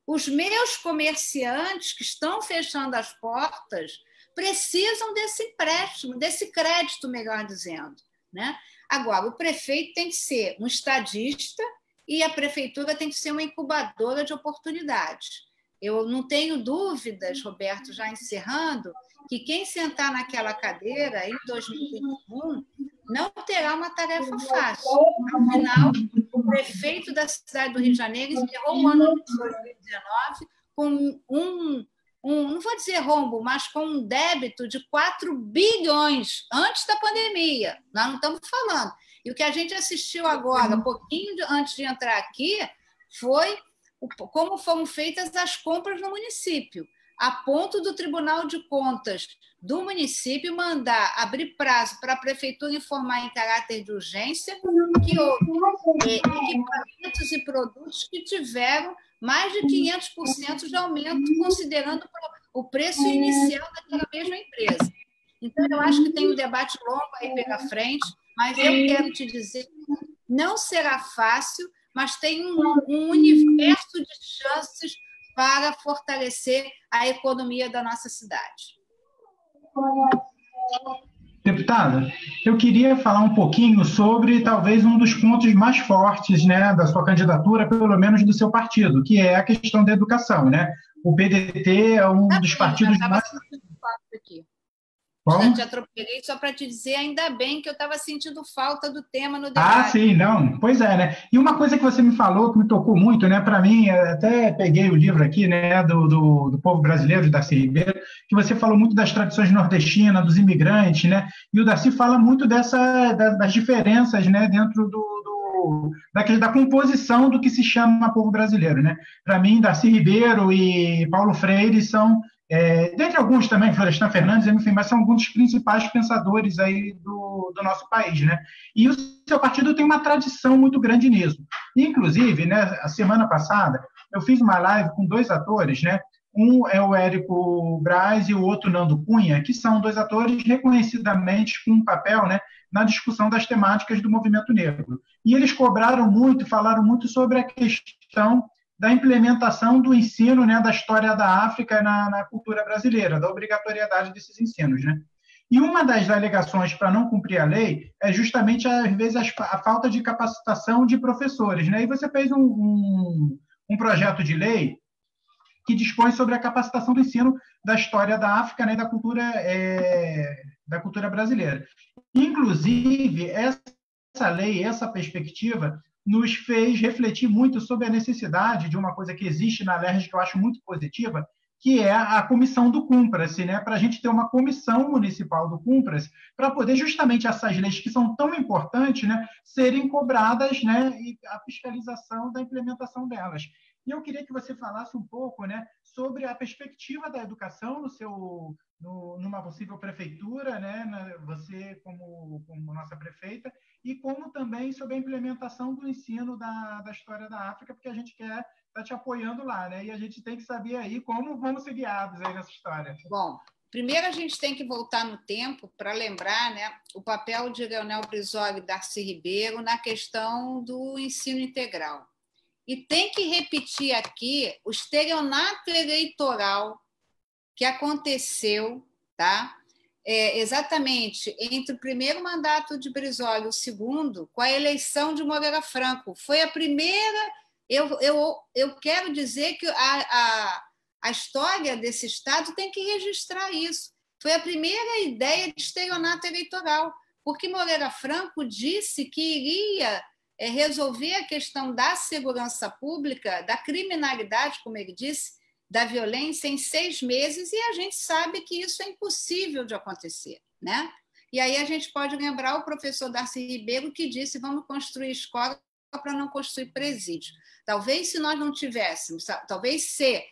os meus comerciantes que estão fechando as portas precisam desse empréstimo, desse crédito, melhor dizendo, né? Agora, o prefeito tem que ser um estadista e a prefeitura tem que ser uma incubadora de oportunidades. Eu não tenho dúvidas, Roberto, já encerrando, que quem sentar naquela cadeira em 2021 não terá uma tarefa fácil. Afinal, o prefeito da cidade do Rio de Janeiro encerrou o ano de 2019 com não vou dizer rombo, mas com um débito de 4 bilhões antes da pandemia. Nós não estamos falando. E o que a gente assistiu agora, pouquinho antes de entrar aqui, foi como foram feitas as compras no município, a ponto do Tribunal de Contas do município mandar abrir prazo para a prefeitura informar em caráter de urgência que houve equipamentos e produtos que tiveram mais de 500% de aumento, considerando o preço inicial daquela mesma empresa. Então, eu acho que tem um debate longo aí pela frente, mas eu quero te dizer, Não será fácil, mas tem um universo de chances para fortalecer a economia da nossa cidade. Deputada, eu queria falar um pouquinho sobre talvez um dos pontos mais fortes, né, da sua candidatura, pelo menos do seu partido, que é a questão da educação, né? O PDT é um dos partidos mais... Aqui. Qual? Já te atropelei só para te dizer, ainda bem que eu estava sentindo falta do tema no debate. Ah, sim, não, pois é, né? E uma coisa que você me falou, que me tocou muito, né? Para mim, até peguei o livro aqui, né, do povo brasileiro, de Darcy Ribeiro, que você falou muito das tradições nordestinas, dos imigrantes, né? E o Darcy fala muito das diferenças, né, dentro da composição do que se chama povo brasileiro, né? Para mim, Darcy Ribeiro e Paulo Freire são dentre alguns também, Florestan Fernandes, enfim, mas são alguns dos principais pensadores aí do nosso país, né? E o seu partido tem uma tradição muito grande nisso. Inclusive, né, a semana passada, eu fiz uma live com 2 atores, né? Um é o Érico Braz e o outro Nando Cunha, que são 2 atores reconhecidamente com um papel, né, na discussão das temáticas do movimento negro. E eles cobraram muito, falaram muito sobre a questão da implementação do ensino, né, da história da África na cultura brasileira, da obrigatoriedade desses ensinos, né? E uma das alegações para não cumprir a lei é justamente, às vezes, a falta de capacitação de professores, né? E você fez um projeto de lei que dispõe sobre a capacitação do ensino da história da África, né, da cultura brasileira. Inclusive, essa lei, essa perspectiva, nos fez refletir muito sobre a necessidade de uma coisa que existe na LERJ, que eu acho muito positiva, que é a comissão do CUMPRAS, né? Para a gente ter uma comissão municipal do CUMPRAS, para poder justamente essas leis que são tão importantes, né, serem cobradas, né, e a fiscalização da implementação delas. E eu queria que você falasse um pouco, né, sobre a perspectiva da educação numa possível prefeitura, né, você como nossa prefeita, e como também sobre a implementação do ensino da história da África, porque a gente quer estar te apoiando lá, né? E a gente tem que saber aí como vamos ser guiados aí nessa história. Bom, primeiro a gente tem que voltar no tempo para lembrar, né, o papel de Leonel Brizola e Darcy Ribeiro na questão do ensino integral. E tem que repetir aqui o estelionato eleitoral que aconteceu, tá? Exatamente entre o primeiro mandato de Brizola e o segundo, com a eleição de Moreira Franco. Foi a primeira... Eu quero dizer que a história desse Estado tem que registrar isso. Foi a primeira ideia de estelionato eleitoral, porque Moreira Franco disse que iria resolver a questão da segurança pública, da criminalidade, como ele disse, da violência em 6 meses, e a gente sabe que isso é impossível de acontecer, né? E aí a gente pode lembrar o professor Darcy Ribeiro, que disse: vamos construir escola para não construir presídio. Talvez se nós não tivéssemos, talvez se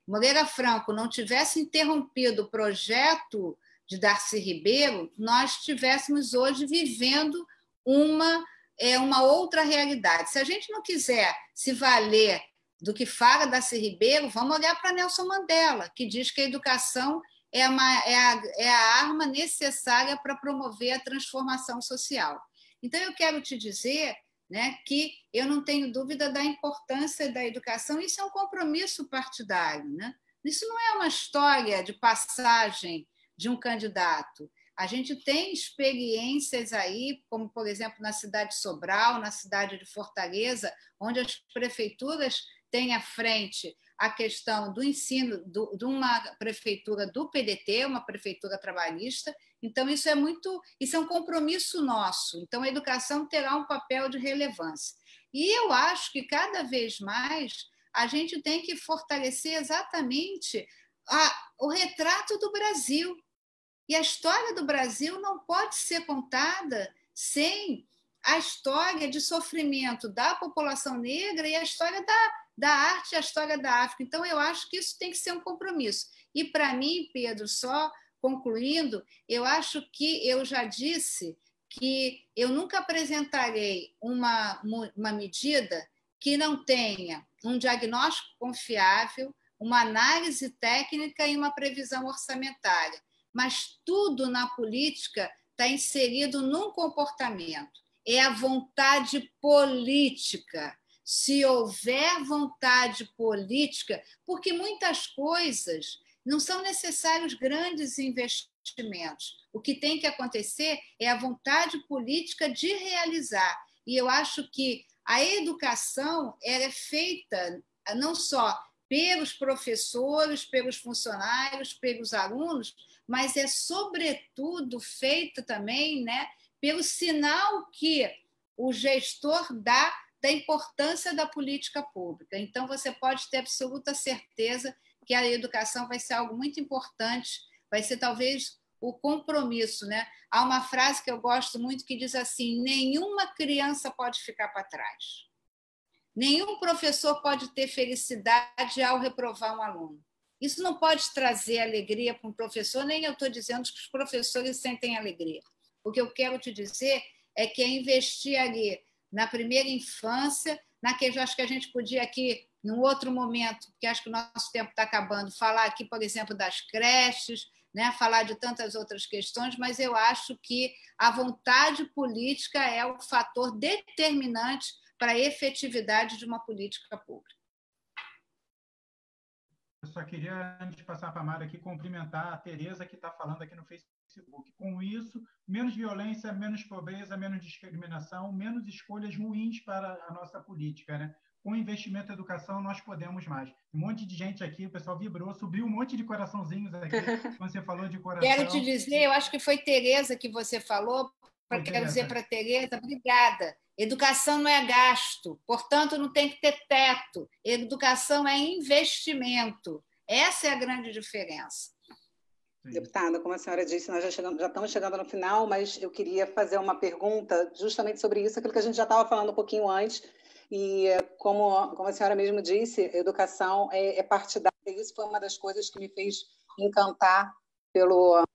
Moreira Franco não tivesse interrompido o projeto de Darcy Ribeiro, nós estivéssemos hoje vivendo uma outra realidade. Se a gente não quiser se valer do que fala Darcy Ribeiro, vamos olhar para Nelson Mandela, que diz que a educação é a arma necessária para promover a transformação social. Então, eu quero te dizer, né, que eu não tenho dúvida da importância da educação. Isso é um compromisso partidário, né? Isso não é uma história de passagem de um candidato. A gente tem experiências aí, como, por exemplo, na cidade de Sobral, na cidade de Fortaleza, onde as prefeituras têm à frente a questão do ensino de uma prefeitura do PDT, uma prefeitura trabalhista. Então, isso é um compromisso nosso. Então, a educação terá um papel de relevância. E eu acho que, cada vez mais, a gente tem que fortalecer exatamente o retrato do Brasil. E a história do Brasil não pode ser contada sem a história de sofrimento da população negra e a história da arte e a história da África. Então, eu acho que isso tem que ser um compromisso. E, para mim, Pedro, só concluindo, eu acho que eu já disse que eu nunca apresentarei uma medida que não tenha um diagnóstico confiável, uma análise técnica e uma previsão orçamentária. Mas tudo na política está inserido num comportamento. é a vontade política. Se houver vontade política, porque muitas coisas não são necessários grandes investimentos. O que tem que acontecer é a vontade política de realizar. E eu acho que a educação ela é feita não só pelos professores, pelos funcionários, pelos alunos, mas é, sobretudo, feita também, né, pelo sinal que o gestor dá da importância da política pública. Então, você pode ter absoluta certeza que a educação vai ser algo muito importante, vai ser talvez o compromisso, né? Há uma frase que eu gosto muito que diz assim: nenhuma criança pode ficar para trás. Nenhum professor pode ter felicidade ao reprovar um aluno. Isso não pode trazer alegria para um professor, nem eu estou dizendo que os professores sentem alegria. O que eu quero te dizer é que é investir ali na primeira infância, naquele, acho que a gente podia aqui, num outro momento, porque acho que o nosso tempo está acabando, falar aqui, por exemplo, das creches, né, falar de tantas outras questões, mas eu acho que a vontade política é o fator determinante para a efetividade de uma política pública. Eu só queria, antes de passar para a Mara aqui, cumprimentar a Tereza, que está falando aqui no Facebook. Com isso, menos violência, menos pobreza, menos discriminação, menos escolhas ruins para a nossa política, né? Com investimento em educação, nós podemos mais. Um monte de gente aqui, o pessoal vibrou, subiu um monte de coraçãozinhos aqui, quando você falou de coração. Quero te dizer, eu acho que foi Tereza que você falou, quero dizer para a Tereza, obrigada. Educação não é gasto, portanto, não tem que ter teto. Educação é investimento. Essa é a grande diferença. Deputada, como a senhora disse, nós já estamos chegando no final, mas eu queria fazer uma pergunta justamente sobre isso, aquilo que a gente já estava falando um pouquinho antes, e como a senhora mesmo disse, educação é partidária, e isso foi uma das coisas que me fez encantar pelo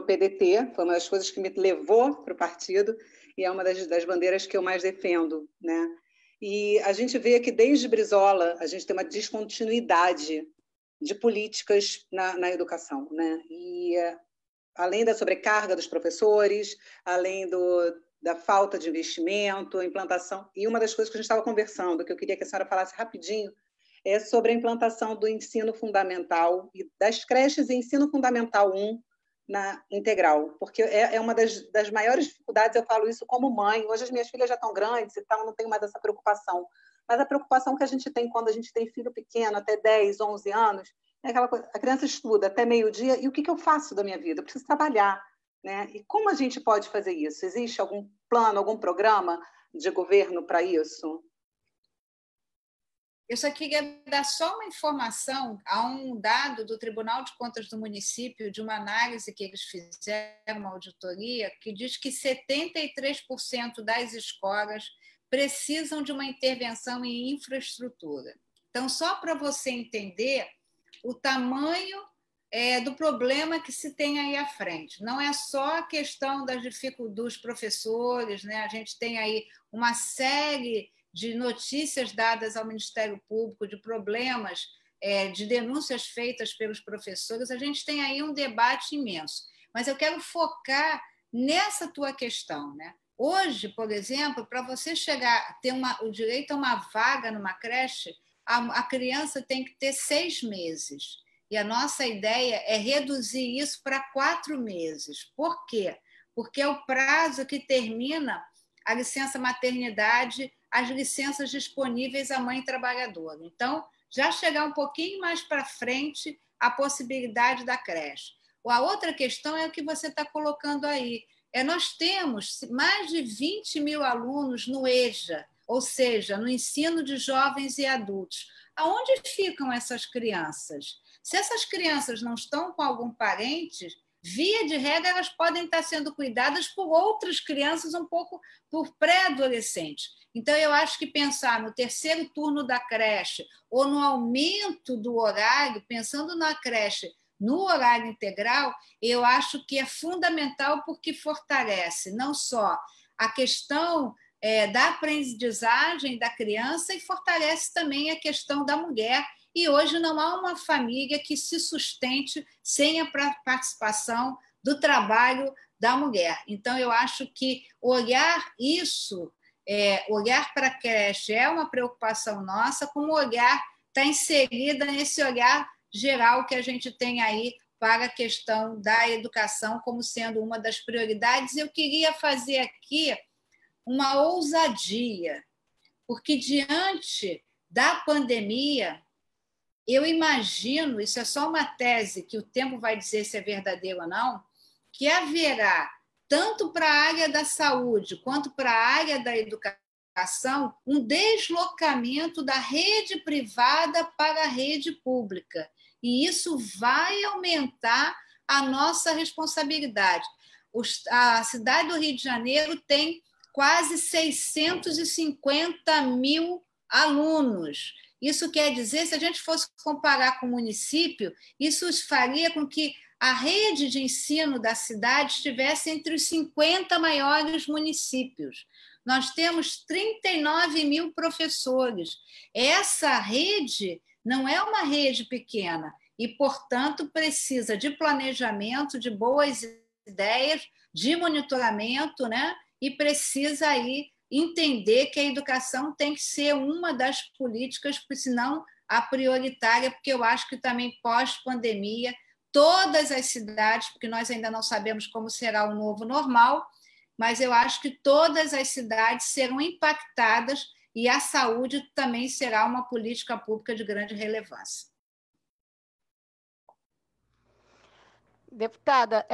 PDT, foi uma das coisas que me levou para o partido, e é uma das bandeiras que eu mais defendo, né? E a gente vê que desde Brizola a gente tem uma descontinuidade de políticas na educação, né? E além da sobrecarga dos professores, além da falta de investimento, implantação, e uma das coisas que a gente estava conversando, que eu queria que a senhora falasse rapidinho, é sobre a implantação do ensino fundamental e das creches e ensino fundamental 1 na integral, porque é uma das maiores dificuldades, eu falo isso como mãe, hoje as minhas filhas já estão grandes e tal, não tenho mais essa preocupação, mas a preocupação que a gente tem quando a gente tem filho pequeno, até 10, 11 anos, é aquela coisa, a criança estuda até meio-dia, e o que eu faço da minha vida? Eu preciso trabalhar, né? E como a gente pode fazer isso? Existe algum plano, algum programa de governo para isso? Eu só queria dar só uma informação a um dado do Tribunal de Contas do município, de uma análise que eles fizeram, uma auditoria, que diz que 73% das escolas precisam de uma intervenção em infraestrutura. Então, só para você entender o tamanho do problema que se tem aí à frente. Não é só a questão das dificuldades dos professores, né? A gente tem aí uma série de notícias dadas ao Ministério Público, de problemas, de denúncias feitas pelos professores, a gente tem aí um debate imenso. Mas eu quero focar nessa tua questão, né? Hoje, por exemplo, para você chegar, ter o direito a uma vaga numa creche, a criança tem que ter 6 meses. E a nossa ideia é reduzir isso para 4 meses. Por quê? Porque é o prazo que termina a licença maternidade, as licenças disponíveis à mãe trabalhadora. Então, já chegar um pouquinho mais para frente a possibilidade da creche. A outra questão é o que você está colocando aí. Nós temos mais de 20 mil alunos no EJA, ou seja, no ensino de jovens e adultos. Aonde ficam essas crianças? Se essas crianças não estão com algum parente, via de regra, elas podem estar sendo cuidadas por outras crianças, um pouco por pré-adolescentes. Então, eu acho que pensar no terceiro turno da creche ou no aumento do horário, pensando na creche no horário integral, eu acho que é fundamental porque fortalece não só a questão da aprendizagem da criança e fortalece também a questão da mulher. E hoje não há uma família que se sustente sem a participação do trabalho da mulher. Então, eu acho que olhar isso, olhar para a creche é uma preocupação nossa, como olhar está inserida nesse olhar geral que a gente tem aí para a questão da educação como sendo uma das prioridades. Eu queria fazer aqui uma ousadia, porque diante da pandemia, eu imagino, isso é só uma tese, que o tempo vai dizer se é verdadeiro ou não, que haverá, tanto para a área da saúde quanto para a área da educação, um deslocamento da rede privada para a rede pública. E isso vai aumentar a nossa responsabilidade. A cidade do Rio de Janeiro tem quase 650 mil alunos. Isso quer dizer, se a gente fosse comparar com o município, isso faria com que a rede de ensino da cidade estivesse entre os 50 maiores municípios. Nós temos 39 mil professores. Essa rede não é uma rede pequena e, portanto, precisa de planejamento, de boas ideias, de monitoramento, né? E precisa aí entender que a educação tem que ser uma das políticas, se não a prioritária, porque eu acho que também pós-pandemia, todas as cidades, porque nós ainda não sabemos como será o novo normal, mas eu acho que todas as cidades serão impactadas e a saúde também será uma política pública de grande relevância. Deputada,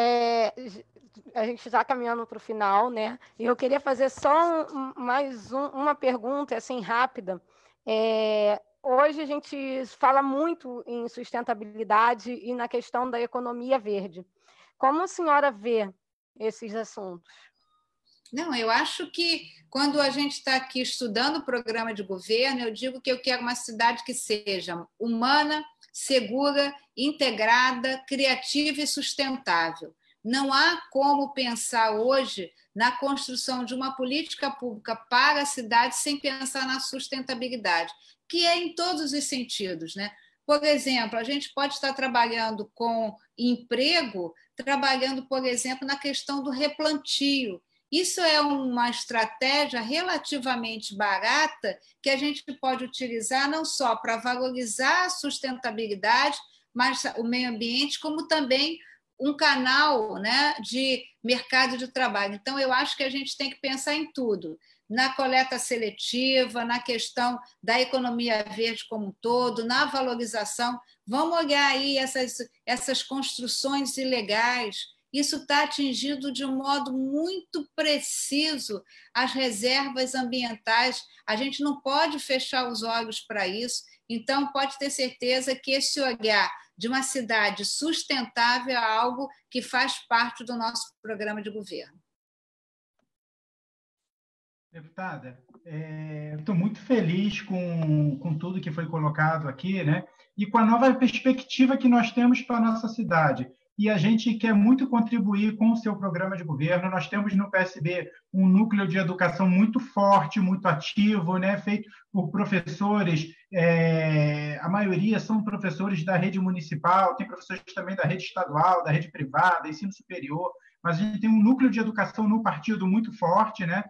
a gente está caminhando para o final, né? E eu queria fazer só uma pergunta, assim, rápida. Hoje a gente fala muito em sustentabilidade e na questão da economia verde. Como a senhora vê esses assuntos? Não, eu acho que quando a gente está aqui estudando o programa de governo, eu digo que eu quero uma cidade que seja humana, segura, integrada, criativa e sustentável. Não há como pensar hoje na construção de uma política pública para a cidade sem pensar na sustentabilidade, que é em todos os sentidos, né? Por exemplo, a gente pode estar trabalhando com emprego, trabalhando, por exemplo, na questão do replantio. Isso é uma estratégia relativamente barata que a gente pode utilizar não só para valorizar a sustentabilidade, mas o meio ambiente, como também um canal, né, de mercado de trabalho. Então, eu acho que a gente tem que pensar em tudo, na coleta seletiva, na questão da economia verde como um todo, na valorização. Vamos olhar aí essas construções ilegais. Isso está atingindo de um modo muito preciso as reservas ambientais. A gente não pode fechar os olhos para isso. Então, pode ter certeza que esse olhar de uma cidade sustentável é algo que faz parte do nosso programa de governo. Deputada, estou muito feliz com tudo que foi colocado aqui, né? E com a nova perspectiva que nós temos para a nossa cidade. E a gente quer muito contribuir com o seu programa de governo. Nós temos no PSB um núcleo de educação muito forte, muito ativo, né? Feito por professores, a maioria são professores da rede municipal, tem professores também da rede estadual, da rede privada, ensino superior, mas a gente tem um núcleo de educação no partido muito forte, né?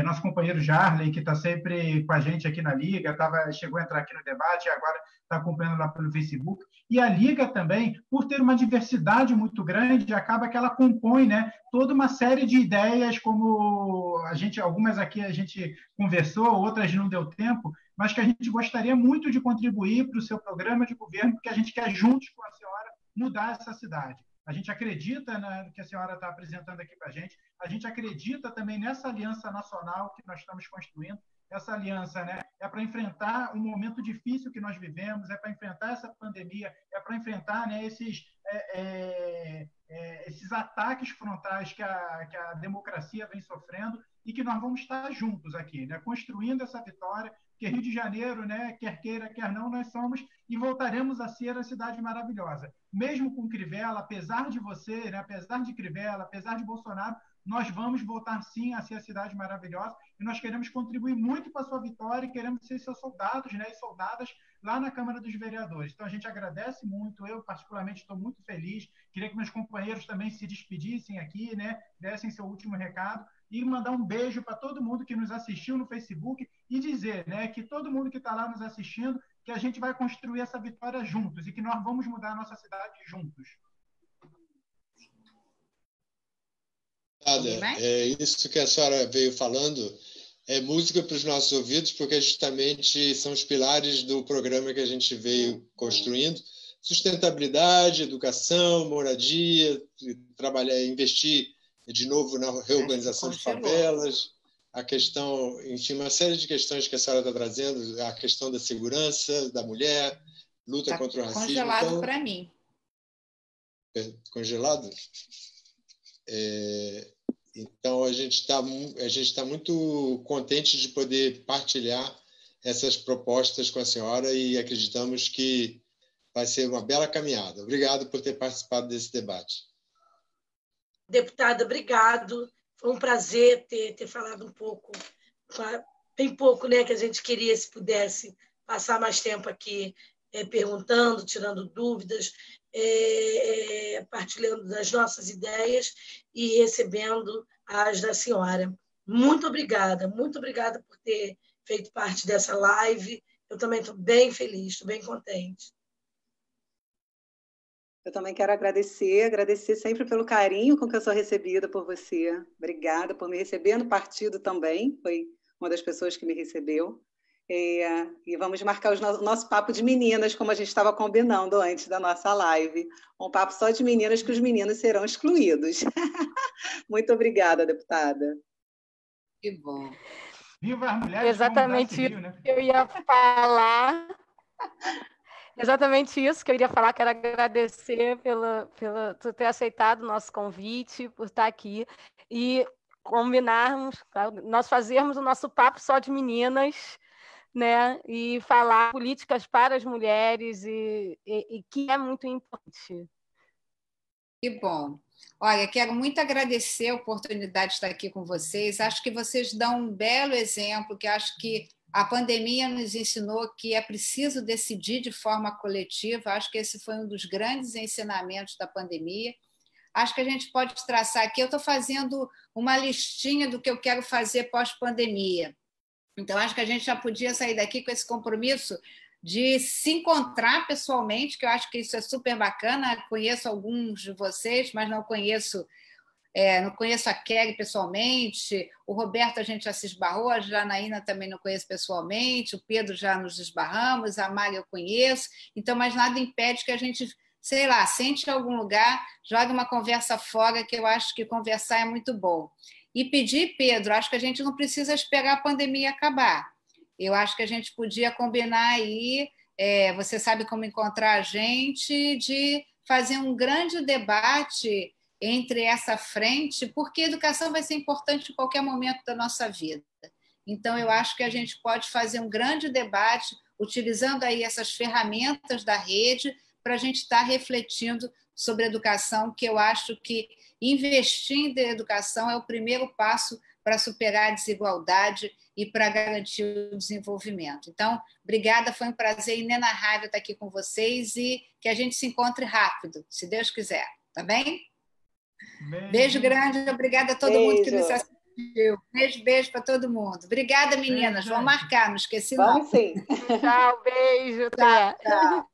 Nosso companheiro Jarley, que está sempre com a gente aqui na Liga, chegou a entrar aqui no debate e agora está acompanhando lá pelo Facebook. E a Liga também, por ter uma diversidade muito grande, acaba que ela compõe, né, toda uma série de ideias, como algumas aqui a gente conversou, outras não deu tempo, mas que a gente gostaria muito de contribuir para o seu programa de governo, porque a gente quer, juntos com a senhora, mudar essa cidade. A gente acredita no que a senhora está apresentando aqui para a gente acredita também nessa aliança nacional que nós estamos construindo. Essa aliança, né, é para enfrentar um momento difícil que nós vivemos, é para enfrentar essa pandemia, é para enfrentar, né, esses ataques frontais que a democracia vem sofrendo e que nós vamos estar juntos aqui, né, construindo essa vitória, porque Rio de Janeiro, né, quer queira, quer não, nós somos e voltaremos a ser a cidade maravilhosa. Mesmo com Crivella, apesar de você, né, apesar de Crivella, apesar de Bolsonaro, nós vamos voltar sim a ser a cidade maravilhosa e nós queremos contribuir muito para a sua vitória e queremos ser seus soldados, né, e soldadas lá na Câmara dos Vereadores. Então, a gente agradece muito, eu particularmente estou muito feliz, queria que meus companheiros também se despedissem aqui, né, dessem seu último recado, e mandar um beijo para todo mundo que nos assistiu no Facebook e dizer, né, que todo mundo que está lá nos assistindo, que a gente vai construir essa vitória juntos e que nós vamos mudar a nossa cidade juntos. É isso que a senhora veio falando, é música para os nossos ouvidos, porque justamente são os pilares do programa que a gente veio construindo. Sustentabilidade, educação, moradia, trabalhar, investir de novo na reorganização de favelas, a questão, enfim, uma série de questões que a senhora está trazendo, a questão da segurança da mulher, luta contra o racismo. Congelado então, para mim. Congelado? Então, a gente está muito contente de poder partilhar essas propostas com a senhora e acreditamos que vai ser uma bela caminhada. Obrigado por ter participado desse debate. Deputada, obrigado. Foi um prazer ter falado um pouco, bem pouco, né, que a gente queria, se pudesse, passar mais tempo aqui perguntando, tirando dúvidas, partilhando das nossas ideias e recebendo as da senhora. Muito obrigada por ter feito parte dessa live. Eu também estou bem feliz, estou bem contente. Eu também quero agradecer sempre pelo carinho com que eu sou recebida por você. Obrigada por me receber no partido também, foi uma das pessoas que me recebeu. E vamos marcar o nosso papo de meninas, como a gente estava combinando antes da nossa live. Um papo só de meninas, que os meninos serão excluídos. Muito obrigada, deputada. Que bom. Viva as mulheres! Exatamente isso que eu ia falar. Exatamente isso que eu iria falar. Quero agradecer por ter aceitado o nosso convite, por estar aqui e combinarmos, nós fazermos o nosso papo só de meninas, né? E falar políticas para as mulheres e que é muito importante. Que bom. Olha, quero muito agradecer a oportunidade de estar aqui com vocês. Acho que vocês dão um belo exemplo, que acho que a pandemia nos ensinou que é preciso decidir de forma coletiva. Acho que esse foi um dos grandes ensinamentos da pandemia. Acho que a gente pode traçar aqui. Eu estou fazendo uma listinha do que eu quero fazer pós-pandemia. Então, acho que a gente já podia sair daqui com esse compromisso de se encontrar pessoalmente, que eu acho que isso é super bacana. Conheço alguns de vocês, mas não conheço a Kelly pessoalmente, o Roberto a gente já se esbarrou, a Janaína também não conheço pessoalmente, o Pedro já nos esbarramos, a Mari eu conheço, então, mas nada impede que a gente, sei lá, sente em algum lugar, jogue uma conversa fora, que eu acho que conversar é muito bom. E pedir, Pedro, acho que a gente não precisa esperar a pandemia acabar. Eu acho que a gente podia combinar aí, você sabe como encontrar a gente, de fazer um grande debate entre essa frente, porque a educação vai ser importante em qualquer momento da nossa vida. Então, eu acho que a gente pode fazer um grande debate, utilizando aí essas ferramentas da rede, para a gente estar refletindo sobre a educação, que eu acho que investir em educação é o primeiro passo para superar a desigualdade e para garantir o desenvolvimento. Então, obrigada, foi um prazer inenarrável estar aqui com vocês e que a gente se encontre rápido, se Deus quiser. Tá bem? Beijo grande, obrigada a todo mundo que nos assistiu. Beijo para todo mundo. Obrigada, meninas. Vamos marcar, não esqueci não. Vamos sim. Tchau, beijo. Tchau.